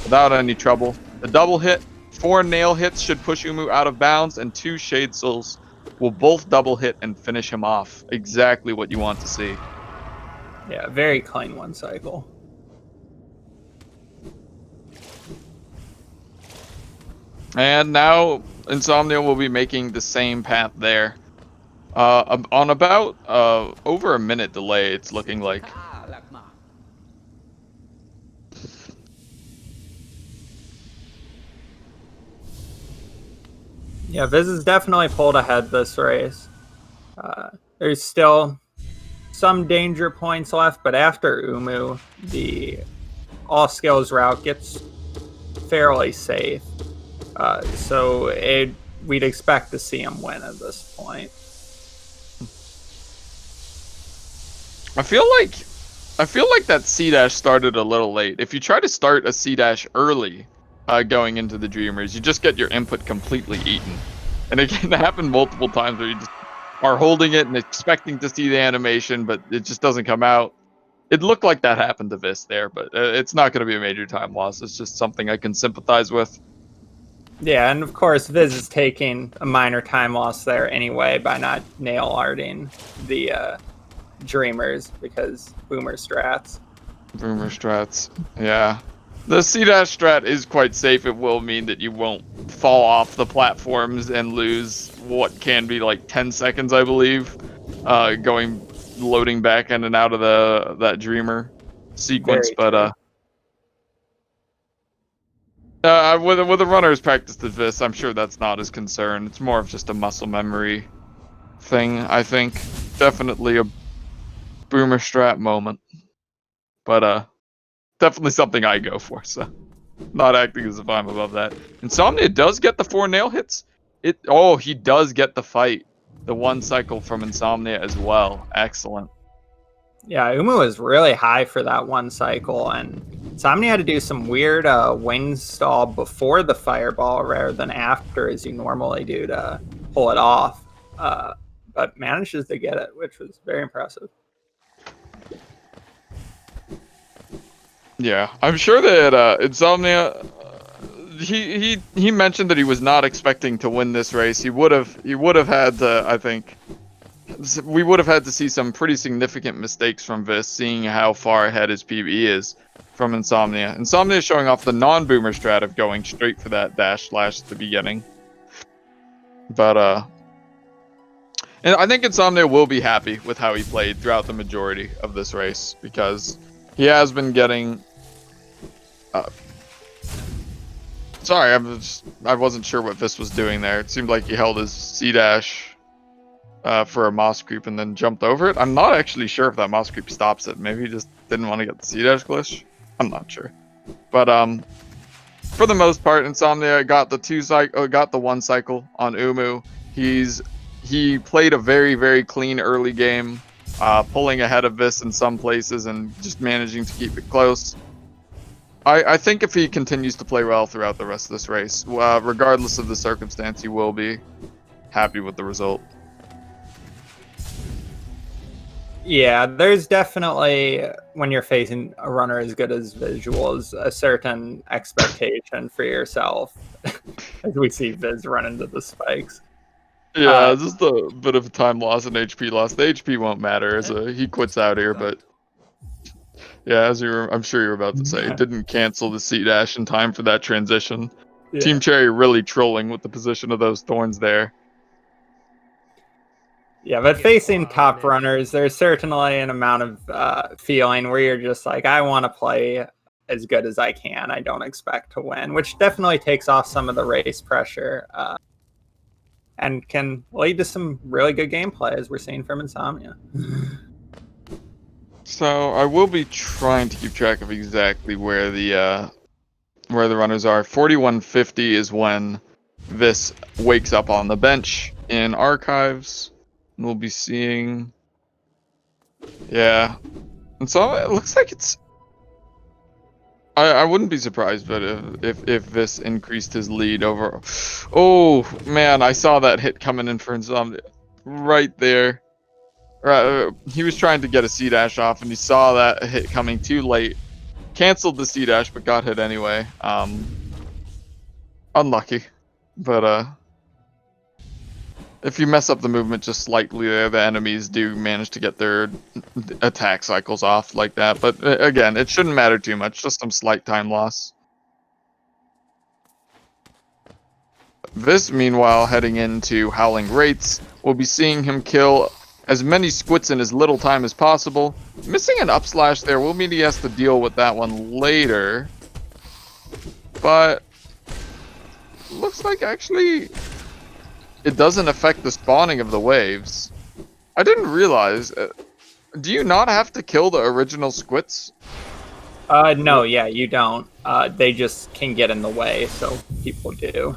without any trouble. The double hit, 4 nail hits should push Umu out of bounds, and 2 Shade Souls will both double hit and finish him off. Exactly what you want to see. Yeah, very clean one cycle. And now ins0mnia will be making the same path there. On about over a minute delay, it's looking like. Yeah, Viz is definitely pulled ahead this race. There's still some danger points left, but after Umu, the all skills route gets fairly safe. So we'd expect to see him win at this point. I feel like that C-dash started a little late. If you try to start a C-dash early, going into the Dreamers, you just get your input completely eaten. And it can happen multiple times where you just are holding it and expecting to see the animation, but it just doesn't come out. It looked like that happened to Vis there, but it's not going to be a major time loss. It's just something I can sympathize with. Yeah, and of course, Viz is taking a minor time loss there anyway by not nail arting the Dreamers, because boomer strats. Boomer strats, yeah. The C-dash strat is quite safe. It will mean that you won't fall off the platforms and lose what can be like 10 seconds, I believe, loading back in and out of that Dreamer sequence. Very true. But with a runner's practiced at this, I'm sure that's not his concern. It's more of just a muscle memory thing, I think. Definitely a boomer strat moment, but definitely something I go for. So, not acting as if I'm above that. ins0mnia does get the 4 nail hits. He does get the fight, the one cycle from ins0mnia as well. Excellent. Yeah, Umu was really high for that one cycle, and ins0mnia had to do some weird wing stall before the fireball rather than after, as you normally do, to pull it off. But manages to get it, which was very impressive. Yeah, I'm sure that ins0mnia, he mentioned that he was not expecting to win this race. He would have had to, I think. We would have had to see some pretty significant mistakes from Vis, seeing how far ahead his PB is from ins0mnia. ins0mnia is showing off the non-boomer strat of going straight for that dash slash at the beginning. But and I think ins0mnia will be happy with how he played throughout the majority of this race, because he has been getting. Sorry, I wasn't sure what Vis was doing there. It seemed like he held his C-dash for a moss creep and then jumped over it. I'm not actually sure if that moss creep stops it. Maybe he just didn't want to get the C-dash glitch. I'm not sure. But for the most part, ins0mnia got the one cycle on Umu. He played a very, very clean early game, pulling ahead of Vis in some places and just managing to keep it close. I think if he continues to play well throughout the rest of this race, regardless of the circumstance, he will be happy with the result. Yeah, there's definitely, when you're facing a runner as good as Visuals, a certain expectation for yourself as we see Viz run into the spikes. Yeah, just a bit of time loss and HP loss. The HP won't matter as he quits out here, but yeah, I'm sure you're about to say, didn't cancel the C dash in time for that transition. Yeah. Team Cherry really trolling with the position of those thorns there. Yeah, but facing top runners, there's certainly an amount of feeling where you're just like, I want to play as good as I can. I don't expect to win, which definitely takes off some of the race pressure and can lead to some really good gameplay, as we're seeing from ins0mnia. So I will be trying to keep track of exactly where the runners are. 4150 is when this wakes up on the bench in archives. And we'll be seeing, yeah. And so it looks like it's. I wouldn't be surprised, but if this increased his lead over. Oh man, I saw that hit coming in for ins0mnia right there. He was trying to get a C dash off, and he saw that hit coming too late. Canceled the C dash, but got hit anyway. Unlucky, but if you mess up the movement just slightly there, the enemies do manage to get their attack cycles off like that. But again, it shouldn't matter too much, just some slight time loss. This, meanwhile, heading into Howling Wraiths, we'll be seeing him kill as many squits in as little time as possible. Missing an up slash there will mean he has to deal with that one later. But looks like actually it doesn't affect the spawning of the waves. I didn't realize. Do you not have to kill the original squits? No, yeah, you don't. They just can get in the way, so people do.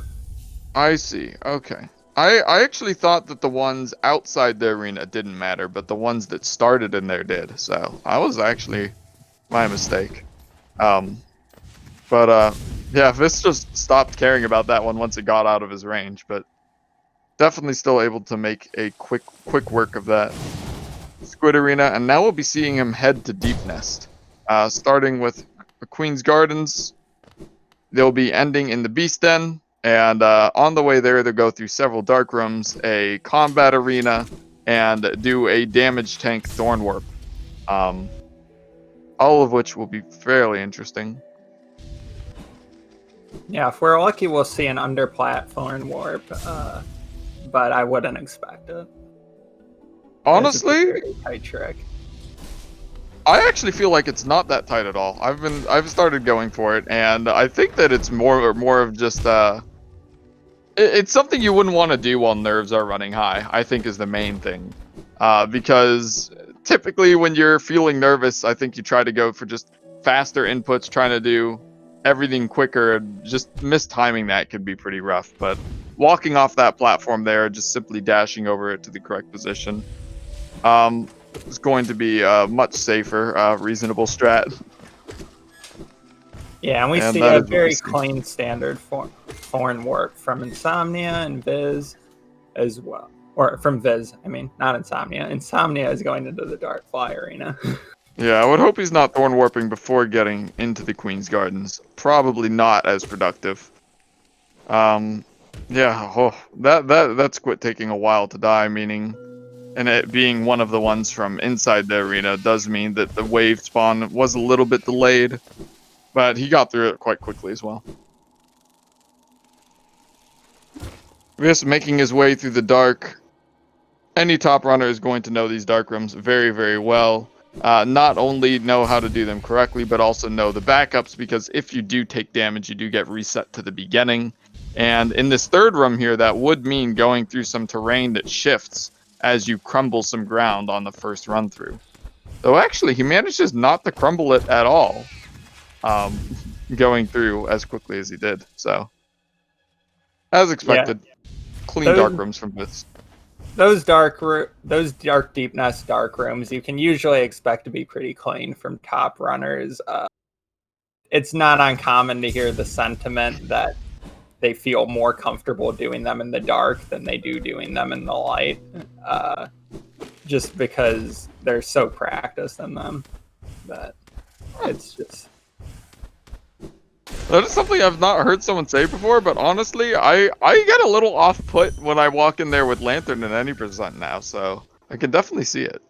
I see. Okay. I actually thought that the ones outside the arena didn't matter, but the ones that started in there did. So I was actually my mistake. Yeah, Vis just stopped caring about that one once it got out of his range, but definitely still able to make a quick work of that squid arena. And now we'll be seeing him head to Deep Nest, starting with Queen's Gardens. They'll be ending in the Beast Den. And on the way there, they'll go through several dark rooms, a combat arena, and do a damage tank Thorn Warp. All of which will be fairly interesting. Yeah, if we're lucky, we'll see an under-platform warp, but I wouldn't expect it. Honestly, tight trick. I actually feel like it's not that tight at all. I've started going for it, and I think that it's more of just it's something you wouldn't want to do while nerves are running high, I think is the main thing. Because typically when you're feeling nervous, I think you try to go for just faster inputs, trying to do everything quicker. Just mistiming that could be pretty rough. But walking off that platform there, just simply dashing over it to the correct position, is going to be a much safer, reasonable strat. Yeah, and we see a very clean standard Thorn Warp from ins0mnia and Viz as well. Or from Viz, I mean, not ins0mnia. ins0mnia is going into the Dark Fly arena. Yeah, I would hope he's not Thorn Warping before getting into the Queen's Gardens. Probably not as productive. Yeah, that's quit taking a while to die, meaning, and it being one of the ones from inside the arena does mean that the wave spawn was a little bit delayed. But he got through it quite quickly as well. Just making his way through the dark. Any top runner is going to know these dark rooms very, very well. Not only know how to do them correctly, but also know the backups, because if you do take damage, you do get reset to the beginning. And in this third room here, that would mean going through some terrain that shifts as you crumble some ground on the first run through. Though actually, he manages not to crumble it at all. Going through as quickly as he did. So, as expected, clean dark rooms from this. Those dark Deep Nest dark rooms, you can usually expect to be pretty clean from top runners. It's not uncommon to hear the sentiment that they feel more comfortable doing them in the dark than they do doing them in the light. just because they're so practiced in them that it's just. That is something I've not heard someone say before, but honestly, I get a little off-put when I walk in there with Lantern at any percent now, so I can definitely see it.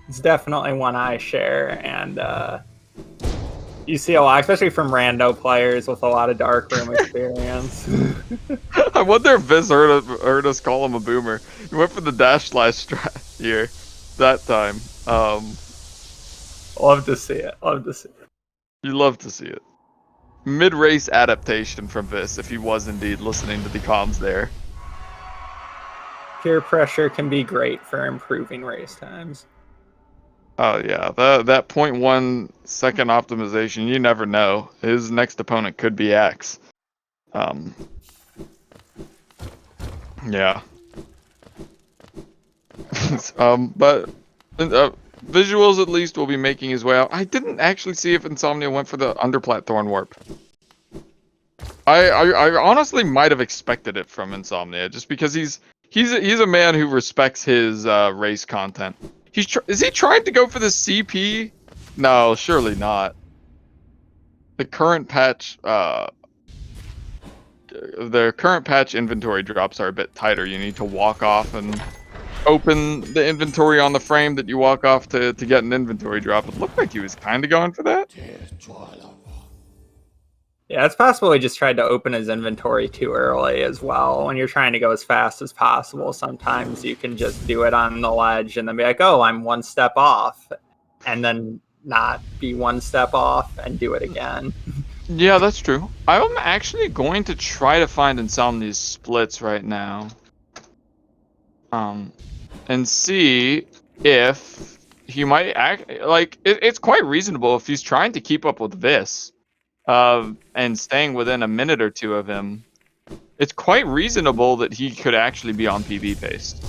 It's definitely one I share, and you see a lot, especially from rando players with a lot of darkroom experience. I wonder if Viz heard us call him a boomer. He went for the dash slash strat here that time. Love to see it. Love to see it. You love to see it. Mid-race adaptation from Viz, if he was indeed listening to the comms there. Peer pressure can be great for improving race times. Oh yeah, that 0.1 second optimization, you never know. His next opponent could be X. Yeah. But visuals at least will be making his way out. I didn't actually see if ins0mnia went for the underplat thorn warp. I honestly might have expected it from ins0mnia, just because he's a man who respects his race content. Is he trying to go for the CP? No, surely not. The current patch inventory drops are a bit tighter. You need to walk off and open the inventory on the frame that you walk off to get an inventory drop. It looked like he was kind of going for that. Yeah, it's possible he just tried to open his inventory too early as well. When you're trying to go as fast as possible, sometimes you can just do it on the ledge and then be like, oh, I'm one step off, and then not be one step off and do it again. Yeah, that's true. I'm actually going to try to find ins0mnia's splits right now. And see if he might act like it's quite reasonable if he's trying to keep up with Vis, and staying within a minute or two of him. It's quite reasonable that he could actually be on PB pace.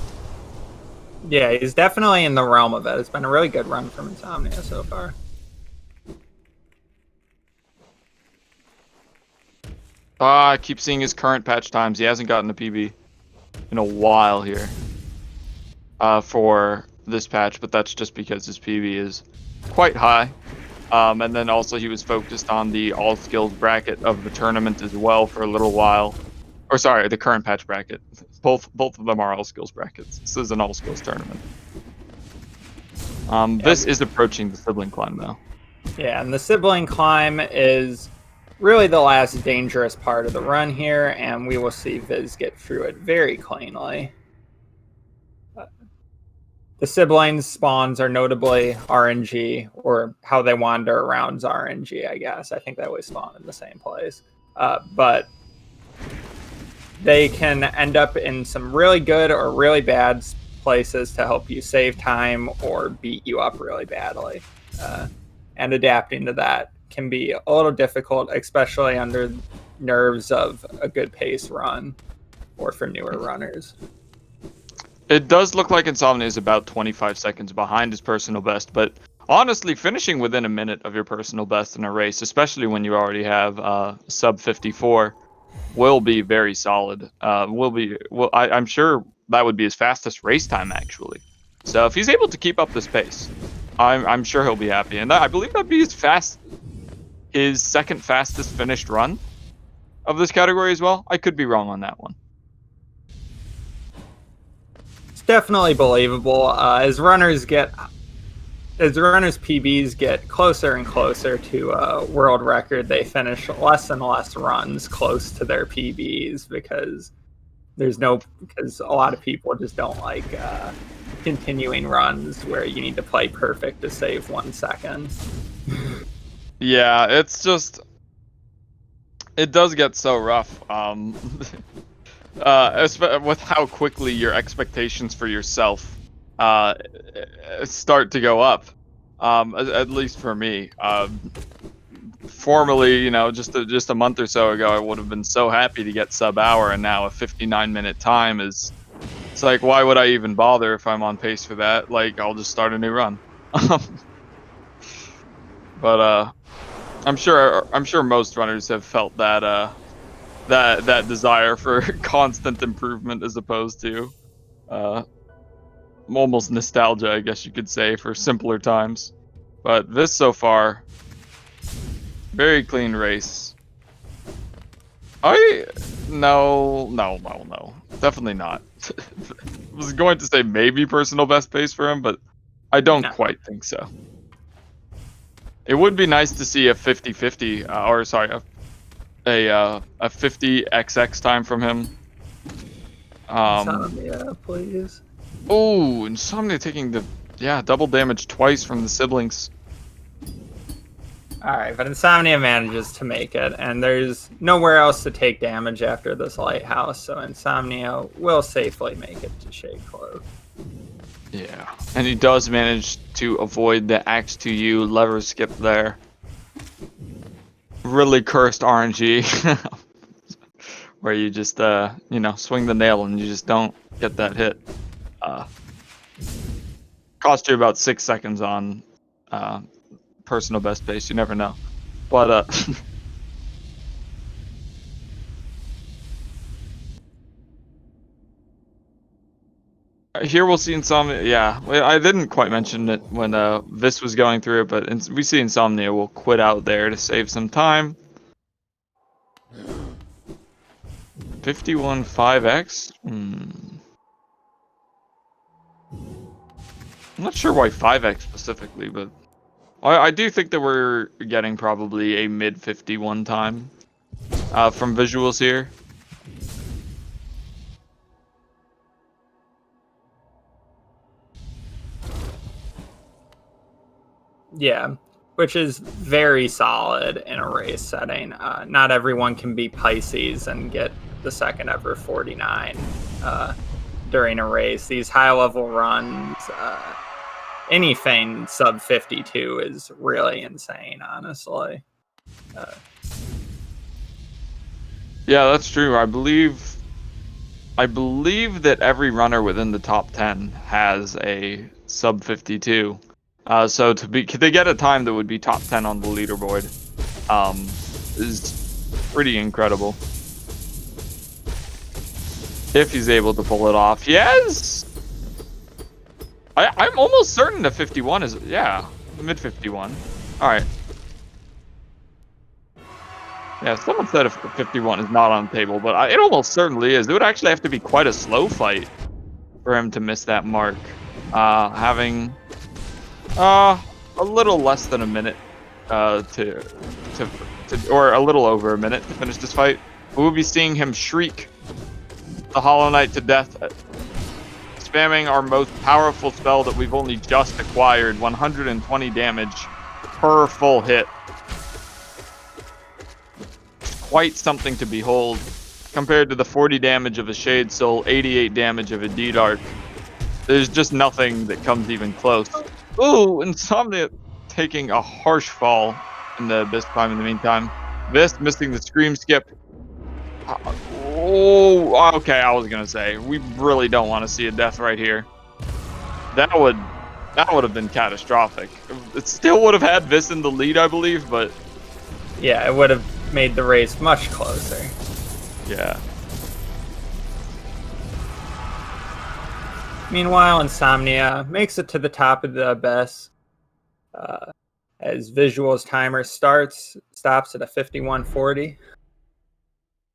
Yeah, he's definitely in the realm of it. It's been a really good run from ins0mnia so far. I keep seeing his current patch times. He hasn't gotten a PB in a while here. For this patch, but that's just because his PB is quite high. And then also he was focused on the all skills bracket of the tournament as well for a little while. Or sorry, the current patch bracket. Both of them are all skills brackets. This is an all skills tournament. This is approaching the sibling climb though. Yeah, and the sibling climb is really the last dangerous part of the run here, and we will see Viz get through it very cleanly. The siblings spawns are notably RNG, or how they wander around is RNG, I guess. I think they always spawn in the same place. But they can end up in some really good or really bad places to help you save time or beat you up really badly. And adapting to that can be a little difficult, especially under nerves of a good pace run or for newer runners. It does look like ins0mnia is about 25 seconds behind his personal best, but honestly, finishing within a minute of your personal best in a race, especially when you already have sub 54, will be very solid. I'm sure that would be his fastest race time, actually. So if he's able to keep up this pace, I'm sure he'll be happy. And I believe that'd be his second fastest finished run of this category as well. I could be wrong on that one. Definitely believable. As runners' PBs get closer and closer to world record, they finish less and less runs close to their PBs because a lot of people just don't like continuing runs where you need to play perfect to save 1 second. Yeah, it's just, it does get so rough. With how quickly your expectations for yourself start to go up, at least for me. Formerly, you know, just a month or so ago, I would have been so happy to get sub hour, and now a 59-minute time it's like, why would I even bother if I'm on pace for that? Like, I'll just start a new run. But I'm sure most runners have felt that that desire for constant improvement as opposed to almost nostalgia, I guess you could say, for simpler times. But this so far, very clean race. No, definitely not. Was going to say maybe personal best pace for him, but I don't No. quite think so. It would be nice to see a 50-50, or sorry, a 50xx time from him. ins0mnia, please. Oh, ins0mnia taking the double damage twice from the siblings. All right, but ins0mnia manages to make it, and there's nowhere else to take damage after this lighthouse, so ins0mnia will safely make it to Shade Cloak. Yeah, and he does manage to avoid the Axe to You lever skip there. Really cursed RNG, where you just swing the nail and you just don't get that hit. Cost you about 6 seconds on personal best pace. You never know, but here we'll see ins0mnia. Yeah, I didn't quite mention it when this was going through it, but we see ins0mnia will quit out there to save some time. 51 5x. I'm not sure why 5x specifically, but I do think that we're getting probably a mid 51 time from visuals here. Yeah, which is very solid in a race setting. Not everyone can be Pisces and get the second ever 49 during a race. These high-level runs, anything sub 52 is really insane, honestly. Yeah, that's true. I believe that every runner within the top 10 has a sub 52. So to get a time that would be top 10 on the leaderboard is pretty incredible. If he's able to pull it off. Yes! I'm almost certain that 51 is, mid 51. Alright. Yeah, someone said if 51 is not on the table, but it almost certainly is. It would actually have to be quite a slow fight for him to miss that mark. Having a little less than a minute or a little over a minute to finish this fight. We'll be seeing him shriek the Hollow Knight to death, spamming our most powerful spell that we've only just acquired, 120 damage per full hit. Quite something to behold, compared to the 40 damage of a Shade Soul, 88 damage of a D-Dark. There's just nothing that comes even close. Ooh, ins0mnia taking a harsh fall in the Abyss climb in the meantime. This missing the Scream Skip. Oh, okay, I was gonna say, we really don't want to see a death right here. That would have been catastrophic. It still would have had this in the lead, I believe, but... Yeah, it would have made the race much closer. Yeah. Meanwhile, ins0mnia makes it to the top of the Abyss as visuals timer stops at a 51:40.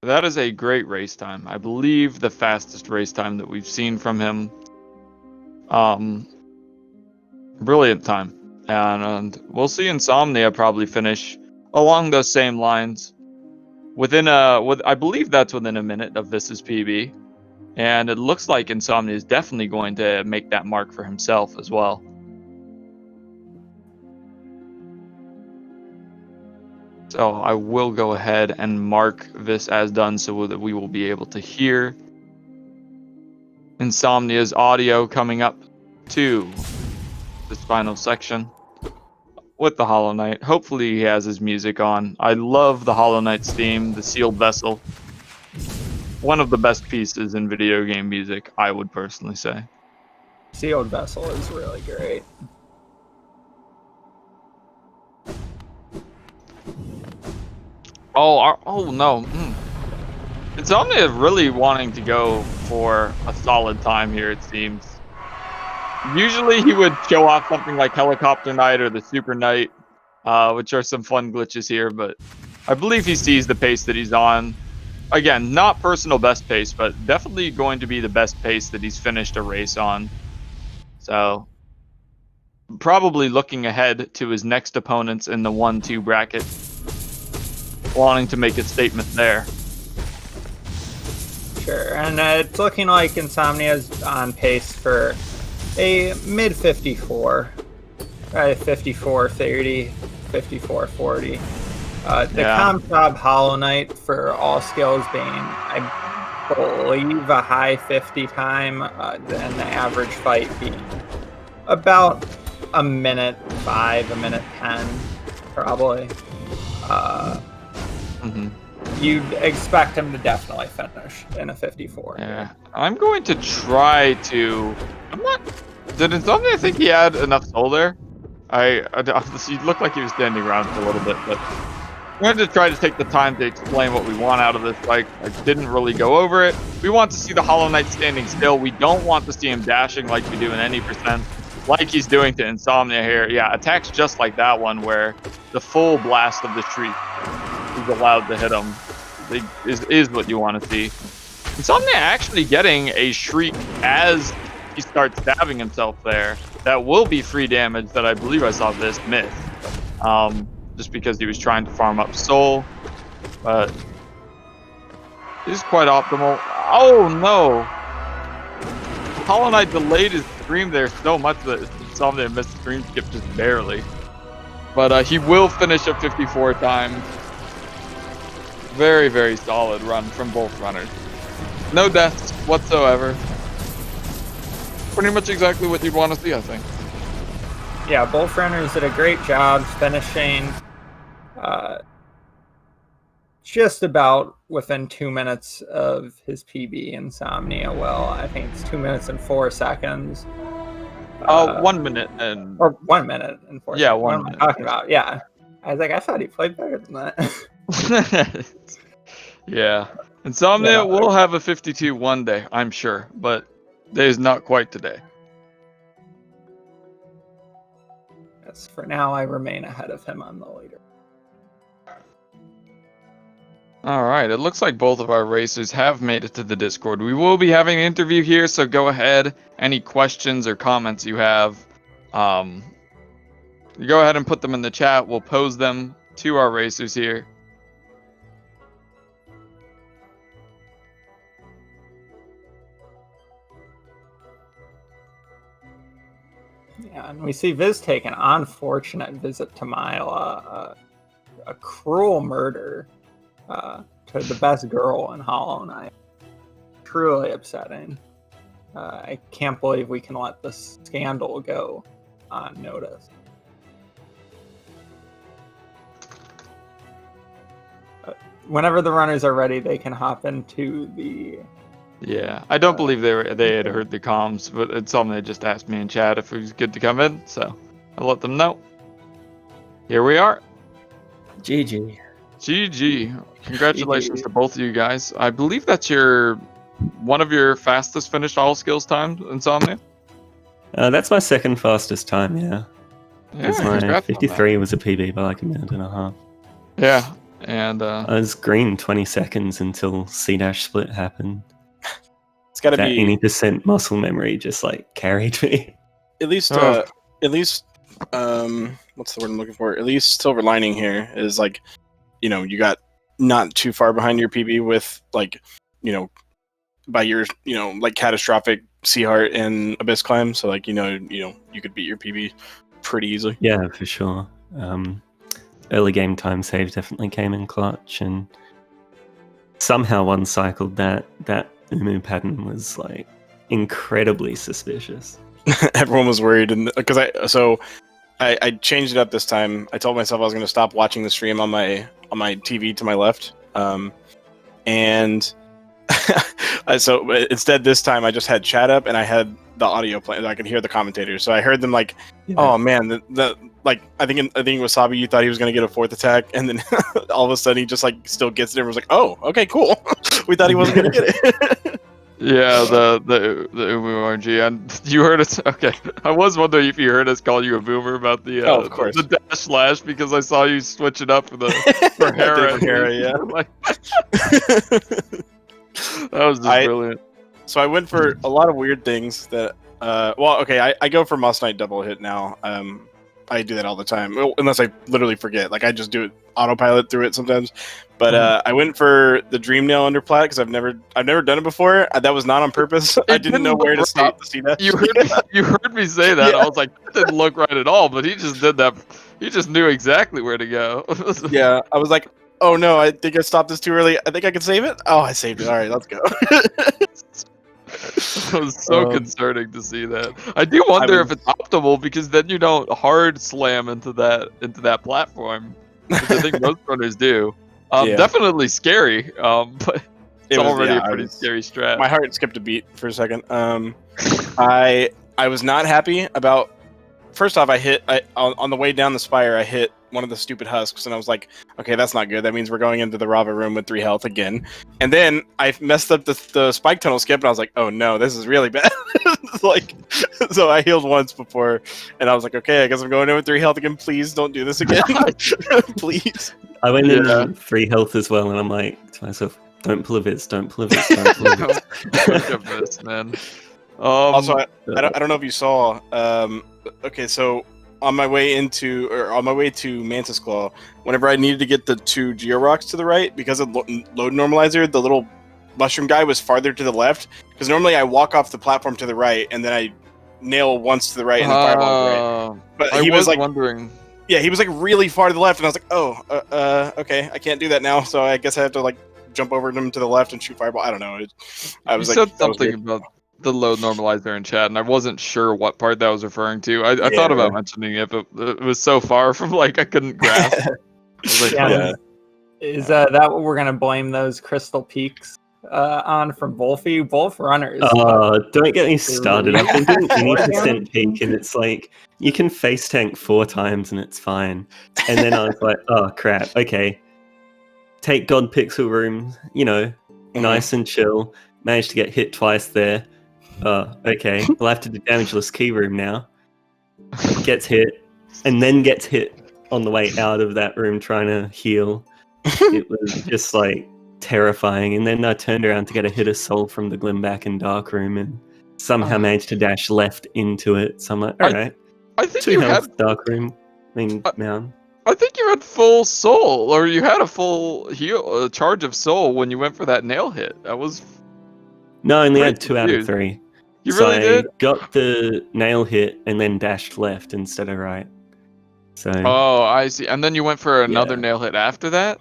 That is a great race time. I believe the fastest race time that we've seen from him. Brilliant time. And we'll see ins0mnia probably finish along those same lines. I believe that's within a minute of this is PB. And it looks like ins0mnia is definitely going to make that mark for himself as well. So I will go ahead and mark this as done so that we will be able to hear ins0mnia's audio coming up to this final section with the Hollow Knight. Hopefully he has his music on. I love the Hollow Knight's theme, the Sealed Vessel. One of the best pieces in video game music, I would personally say. Sealed Vessel is really great. Oh no. ins0mnia really wanting to go for a solid time here, it seems. Usually he would show off something like Helicopter Knight or the Super Knight, which are some fun glitches here, but I believe he sees the pace that he's on. Again, not personal best pace, but definitely going to be the best pace that he's finished a race on. So probably looking ahead to his next opponents in the 1-2 bracket, wanting to make a statement there. Sure, and it's looking like ins0mnia is on pace for a mid 54, right? 54-30, 54-40. The comp job Hollow Knight for all skills being, I believe, a high 50 time, and the average fight being about a minute 5, a minute 10, probably. You'd expect him to definitely finish in a 54. Yeah, I'm going to try to. Did ins0mnia think he had enough soul there? He looked like he was standing around for a little bit, but I'm going to try to take the time to explain what we want out of this fight. I didn't really go over it. We want to see the Hollow Knight standing still. We don't want to see him dashing like we do in any percent, like he's doing to ins0mnia here. Yeah, attacks just like that one where the full blast of the shriek is allowed to hit him. Is what you want to see. ins0mnia actually getting a shriek as he starts stabbing himself there. That will be free damage that I believe I saw this miss. Just because he was trying to farm up soul. But this is quite optimal. Oh no! Hollow Knight delayed his scream there so much that ins0mnia missed the scream skip just barely. But he will finish at 54 times. Very, very solid run from both runners. No deaths whatsoever. Pretty much exactly what you'd want to see, I think. Yeah, both runners did a great job finishing just about within 2 minutes of his PB. ins0mnia. Well, I think it's 2 minutes and 4 seconds. 1 minute and... Or 1 minute and 4 yeah, seconds. 1 minute. minute. What am I talking about? Yeah. I was like, I thought he played better than that. Yeah. ins0mnia will have a 52 one day, I'm sure, but it is not quite today. Yes, for now, I remain ahead of him on the leader. All right, it looks like both of our racers have made it to the Discord. We will be having an interview here, so go ahead. Any questions or comments you have, go ahead and put them in the chat. We'll pose them to our racers here. Yeah, and we see Viz take an unfortunate visit to Mila, a cruel murder to the best girl in Hollow Knight. Truly upsetting. I can't believe we can let this scandal go unnoticed. Whenever the runners are ready, they can hop into the... Yeah, I don't believe they had heard the comms, but it's something they just asked me in chat if it was good to come in, so I'll let them know. Here we are. GG. GG. Congratulations to both of you guys. I believe that's one of your fastest finished all skills times, ins0mnia? That's my second fastest time, yeah. Yeah, my 53 was a PB by like a minute and a half. Yeah, and I was green 20 seconds until C-split happened. It's got to that be 80% muscle memory just like carried me. At least, what's the word I'm looking for? At least silver lining here is like, you got not too far behind your PB with like, by your, like catastrophic Sea Heart and Abyss Climb. So like, you could beat your PB pretty easily. Yeah, for sure. Early game time save definitely came in clutch, and somehow one cycled that Umu pattern was like incredibly suspicious. Everyone was worried, and because I changed it up this time. I told myself I was going to stop watching the stream on my TV to my left, and so instead this time I just had chat up and I had the audio playing. I could hear the commentators, so I heard them like, yeah. "Oh man, like I think Wasabi, you thought he was going to get a fourth attack, and then all of a sudden he just like still gets it and was like, oh, okay, cool. We thought he wasn't going to get it." Yeah, the UMRG, and you heard us. Okay, I was wondering if you heard us call you a boomer about the Oh, of course. the dash slash because I saw you switch it up for the for I Hera. did for Hera, yeah. Like, that was just brilliant. So I went for a lot of weird things that. Well, okay, I go for Must Knight double hit now. I do that all the time, well, unless I literally forget. Like I just do it autopilot through it sometimes. But I went for the Dream Nail under plat because I've never done it before. That was not on purpose. I didn't know where to stop to see that. You heard me say that. Yeah. I was like, that didn't look right at all. But he just did that. He just knew exactly where to go. Yeah, I was like, oh no, I think I stopped this too early. I think I can save it. Oh, I saved it. All right, let's go. It was so concerning to see that. I do wonder if it's optimal because then you don't hard slam into that platform, which I think most runners do. Definitely scary, but it's already a pretty scary strat. My heart skipped a beat for a second. I was not happy about. First off, on the way down the spire, I hit one of the stupid husks, and I was like, okay, that's not good. That means we're going into the Rava room with 3 health again. And then I messed up the spike tunnel skip, and I was like, oh no, this is really bad. So I healed once before, and I was like, okay, I guess I'm going in with 3 health again. Please don't do this again. Please. I went in 3 health as well, and I'm like to myself, don't pull a Viz, don't pull a Viz, don't pull a Viz. Don't a Viz, man. Also, I don't know if you saw. Okay, so on my way to Mantis Claw, whenever I needed to get the 2 Geo Rocks to the right, because of load normalizer, the little mushroom guy was farther to the left. Because normally I walk off the platform to the right, and then I nail once to the right and then fireball to the right. But he was like wondering. Yeah, he was like really far to the left, and I was like, oh, okay, I can't do that now. So I guess I have to like jump over him to the left and shoot fireball. I don't know. I was said something about the load normalizer in chat, and I wasn't sure what part that was referring to. I thought about mentioning it, but it was so far from like I couldn't grasp. Is that what we're gonna blame those crystal peaks on from both runners? Don't get me started. I've been doing 80% peak, and it's like you can face tank 4 times and it's fine. And then I was like, oh crap, okay. Take God Pixel Room, nice and chill. Managed to get hit twice there. Okay. We'll have to do damageless key room now. Gets hit, and then gets hit on the way out of that room trying to heal. It was just like terrifying. And then I turned around to get a hit of soul from the Glimback and Dark Room and somehow managed to dash left into it. So I'm like, alright. I think 2 you health had Dark Room. Mound. I think you had full soul, or you had a full charge of soul when you went for that nail hit. That was. No, I only had 2 out of 3. You really did? I got the nail hit and then dashed left instead of right. So. Oh, I see. And then you went for another nail hit after that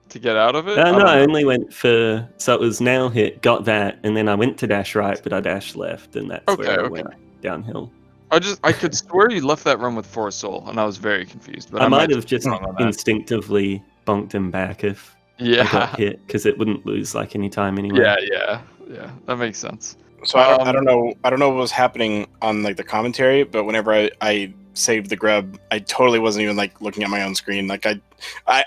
to get out of it? No, I only went for. So it was nail hit, got that, and then I went to dash right, but I dashed left, and that's where I went downhill. I could swear you left that run with 4 soul, and I was very confused. But I might have just instinctively bonked him back if I got hit, because it wouldn't lose like any time anyway. Yeah, that makes sense. So I don't know what was happening on like the commentary, but whenever I saved the grub, I totally wasn't even like looking at my own screen. Like I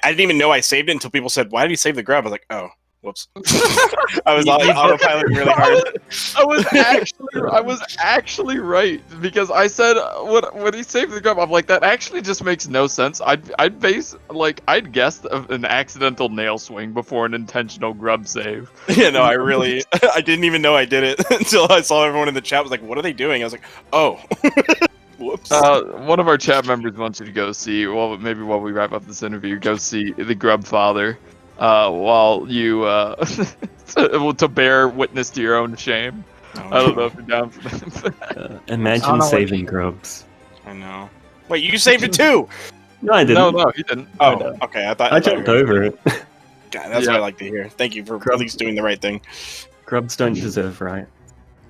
didn't even know I saved it until people said, "Why did you save the grub?" I was like, "Oh, whoops." I was like autopiloting really hard. I was actually right, because I said when he saved the grub, I'm like, that actually just makes no sense. I'd guess an accidental nail swing before an intentional grub save. Yeah, no, I didn't even know I did it until I saw everyone in the chat was like, "What are they doing?" I was like, "Oh." Whoops. One of our chat members wants you to go see. Well, maybe while we wrap up this interview, go see the Grub Father. While you to bear witness to your own shame. I don't know if you're down for that. Imagine saving grubs. I know. Wait, you saved it too? No, I didn't. No, he didn't. Oh, okay. I jumped over it. God, that's what I like to hear. Thank you for at least doing the right thing. Grubs don't deserve right.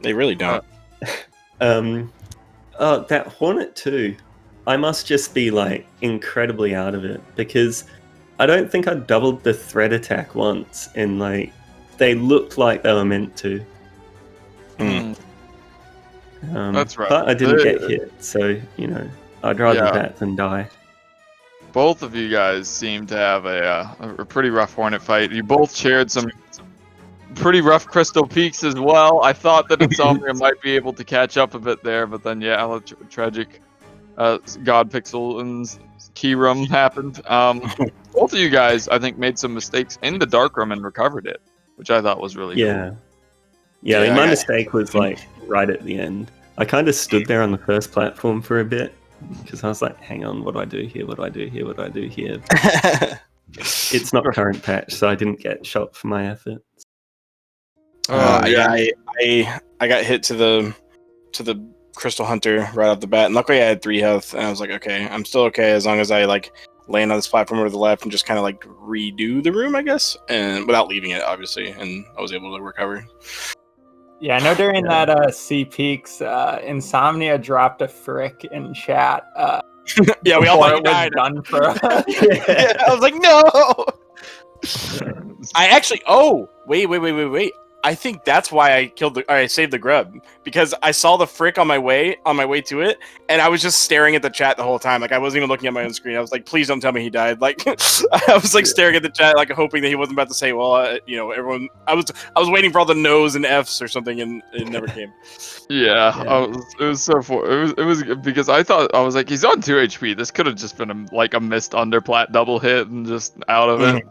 They really don't. That Hornet too. I must just be like incredibly out of it, because I don't think I doubled the threat attack once, and like they looked like they were meant to. That's right. But I didn't get hit, so I'd rather that than die. Both of you guys seem to have a pretty rough Hornet fight. You both shared some pretty rough Crystal Peaks as well. I thought that ins0mnia might be able to catch up a bit there, but then yeah, tragic God Pixel and key room happened. Both of you guys, I think, made some mistakes in the dark room and recovered it, which I thought was really cool. Yeah, I mean, my mistake was like right at the end. I kind of stood there on the first platform for a bit because I was like, hang on, what do I do here? What do I do here? What do I do here? It's not current patch, so I didn't get shot for my efforts. I got hit to the Crystal Hunter right off the bat, and luckily I had 3 health, and I was like, okay, I'm still okay as long as I like land on this platform over to the left and just kind of like redo the room, I guess, and without leaving it, obviously, and I was able to recover. Yeah, I know during that C Peaks, ins0mnia dropped a frick in chat. Yeah, we all thought he died. Done for Yeah, I was like, no. I actually. Oh, wait. I think that's why I saved the grub, because I saw the frick on my way to it, and I was just staring at the chat the whole time. Like I wasn't even looking at my own screen. I was like, please don't tell me he died. Like I was like staring at the chat, like hoping that he wasn't about to say, well, everyone. I was waiting for all the no's and F's or something, and it never came. Yeah. It was so it was because I was like, he's on 2 HP. This could have just been a missed underplat double hit and just out of it.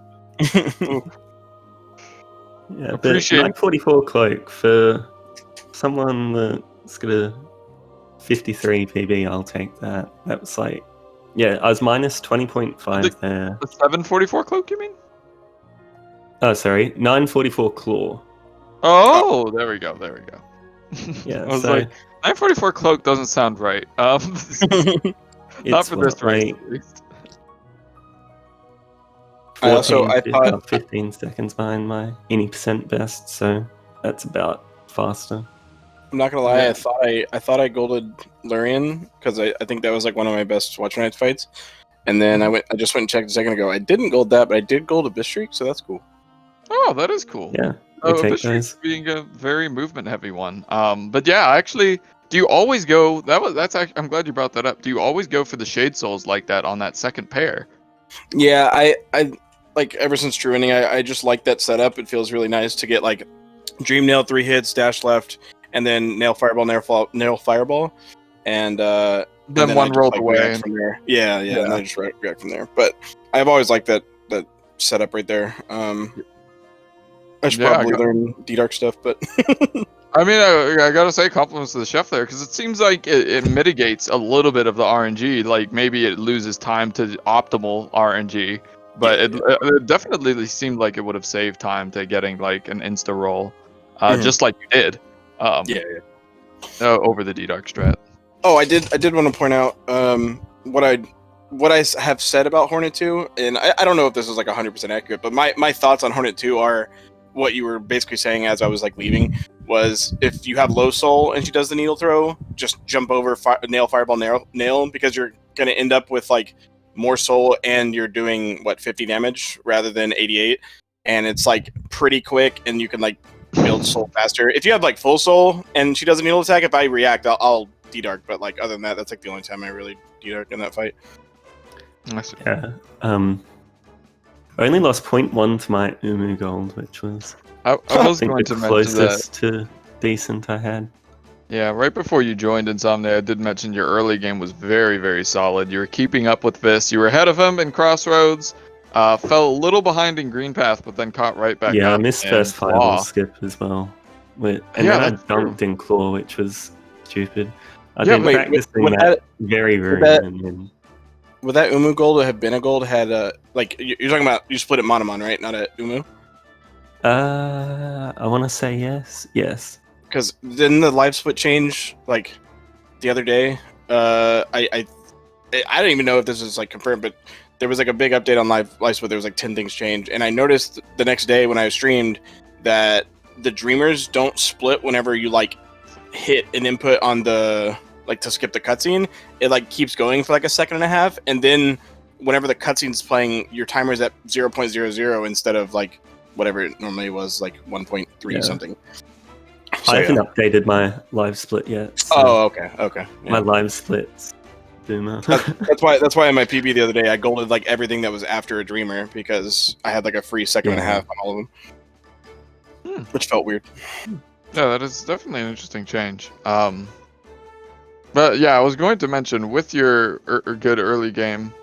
Yeah, but 944 cloak for someone that's got a 53 PB, I'll take that. That was like, yeah, I was minus 20.5 there. The 744 cloak, you mean? Oh, sorry, 944 claw. Oh, there we go. Yeah, I was like, 944 cloak doesn't sound right. Not for this race, at least. I thought 15 seconds behind my any percent best, so that's about faster. I'm not gonna lie, yeah. I thought I golded Lurian because I think that was like one of my best Watch Nights fights, and then I just went and checked a second ago. I didn't gold that, but I did gold a Bistreak, so that's cool. Oh, that is cool. Yeah, Bistreak being a very movement heavy one. But yeah, actually, do you always go? I'm glad you brought that up. Do you always go for the Shade Souls like that on that second pair? Yeah, I like ever since True Ending, I just like that setup. It feels really nice to get like Dream Nail 3 hits, dash left, and then Nail Fireball, Nail Fireball, and then one rolled away from there. Yeah, and then I just react from there. But I've always liked that setup right there. I should probably learn D-Dark stuff, but I mean, I gotta say compliments to the chef there, because it seems like it mitigates a little bit of the RNG. Like maybe it loses time to optimal RNG. But it definitely seemed like it would have saved time to getting like an insta roll, just like you did. Over the D-Dark strat. Oh, I did want to point out what I have said about Hornet 2, and I don't know if this is like 100% accurate, but my thoughts on Hornet 2 are what you were basically saying as I was like leaving, was if you have low soul and she does the needle throw, just jump over nail fireball nail, because you're gonna end up with like more soul and you're doing 50 damage rather than 88, and it's like pretty quick and you can like build soul faster. If you have like full soul and she does a needle attack, if I react, I'll D-Dark, but like other than that, that's like the only time I really D-Dark in that fight. Yeah. I only lost 0.1 to my Umu gold, which was I was going to mention closest to decent I had. Yeah, right before you joined ins0mnia, I did mention your early game was very, very solid. You were keeping up with Vis. You were ahead of him in Crossroads, fell a little behind in Green Path, but then caught right back up. Yeah, I missed first fireball skip as well. And then I dunked in Claw, which was stupid. I've been practicing that very rarely. Would that Umu gold have been a gold had like you're talking about you split it Monomon, right? Not at Umu? I want to say yes. Yes. Because didn't the live split change like the other day? I don't even know if this is like confirmed, but there was like a big update on live split. There was like 10 things changed, and I noticed the next day when I streamed that the Dreamers don't split whenever you like hit an input on the like to skip the cutscene. It like keeps going for like a second and a half, and then whenever the cutscene's playing, your timer is at 0.00 instead of like whatever it normally was, like 1.3 something. So, I haven't updated my live split yet. So okay. Yeah. My live splits. Boomer. That's why in my PB the other day I golded like everything that was after a Dreamer, because I had like a free second and a half on all of them. which felt weird. Yeah, that is definitely an interesting change. But yeah, I was going to mention with your good early game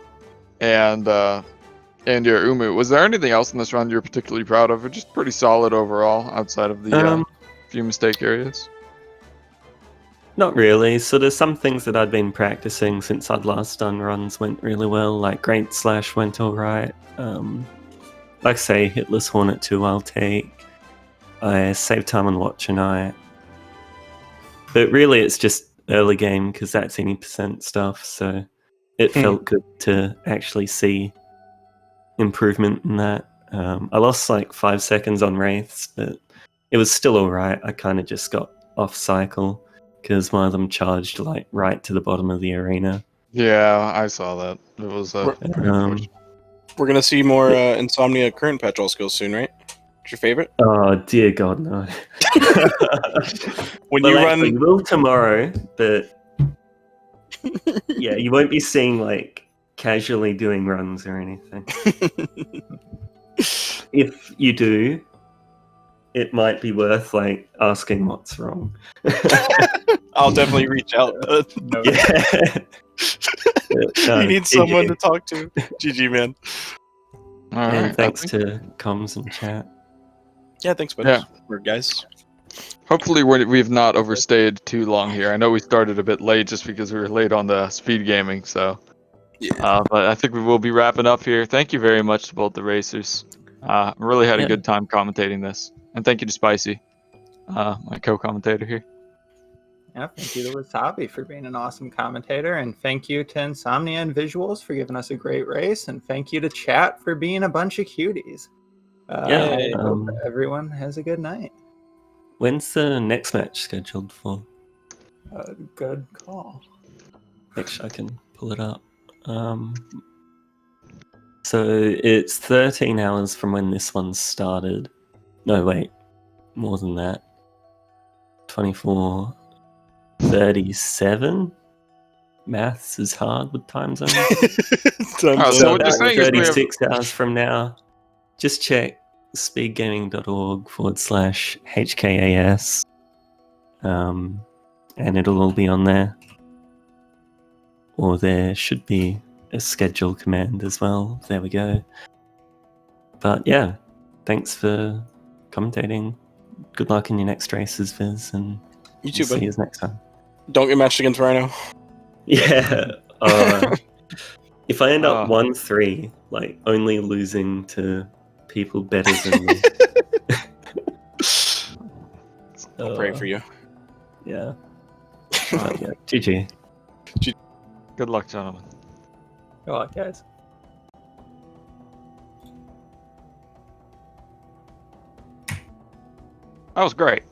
and your Umu, was there anything else in this run you're particularly proud of, or just pretty solid overall outside of the few mistake areas? Not really. So there's some things that I'd been practicing since I'd last done runs went really well. Like Great Slash went all right. Like I say, Hitless Hornet 2 I'll take. I save time on Watch and I. But really it's just early game because that's any percent stuff. So it felt good to actually see improvement in that. I lost like 5 seconds on Wraiths, but it was still alright. I kind of just got off cycle because one of them charged like right to the bottom of the arena. Yeah, I saw that. It was We're gonna see more ins0mnia current patrol skills soon, right? What's your favorite? Oh dear God, no. When well, you actually, run, will tomorrow, but yeah, you won't be seeing like casually doing runs or anything. If you do, it might be worth like asking what's wrong. I'll definitely reach out. No, Yeah. You need someone to talk to. GG, man. all And right. thanks to comms and chat. Yeah, thanks, buddy. Yeah. We're guys. Hopefully we've not overstayed too long here. I know we started a bit late just because we were late on the speed gaming, so Yeah. but I think we will be wrapping up here. Thank you very much to both the racers. Really had a good time commentating this, and thank you to Spicy, my co-commentator here. Yeah, thank you to Wasabi for being an awesome commentator, and thank you to ins0mnia and Vysuals for giving us a great race, and thank you to chat for being a bunch of cuties. I hope everyone has a good night. When's the next match scheduled for? Good call. Actually, I can pull it up. So it's 13 hours from when this one started. No, wait, more than that. 24, 37? Maths is hard with time zones. So what you're saying is we have 36 hours from now. Just check speedgaming.org/HKAS. And it'll all be on there. Or there should be a schedule command as well. There we go. But yeah, thanks for commentating. Good luck in your next races, Viz, and You too, see buddy. you next time. Don't get matched against Rhino. Yeah. If I end up 1-3, like only losing to people better than me. I'll pray for you. Yeah. Yeah. GG. good luck, gentlemen. Good luck, guys. That was great.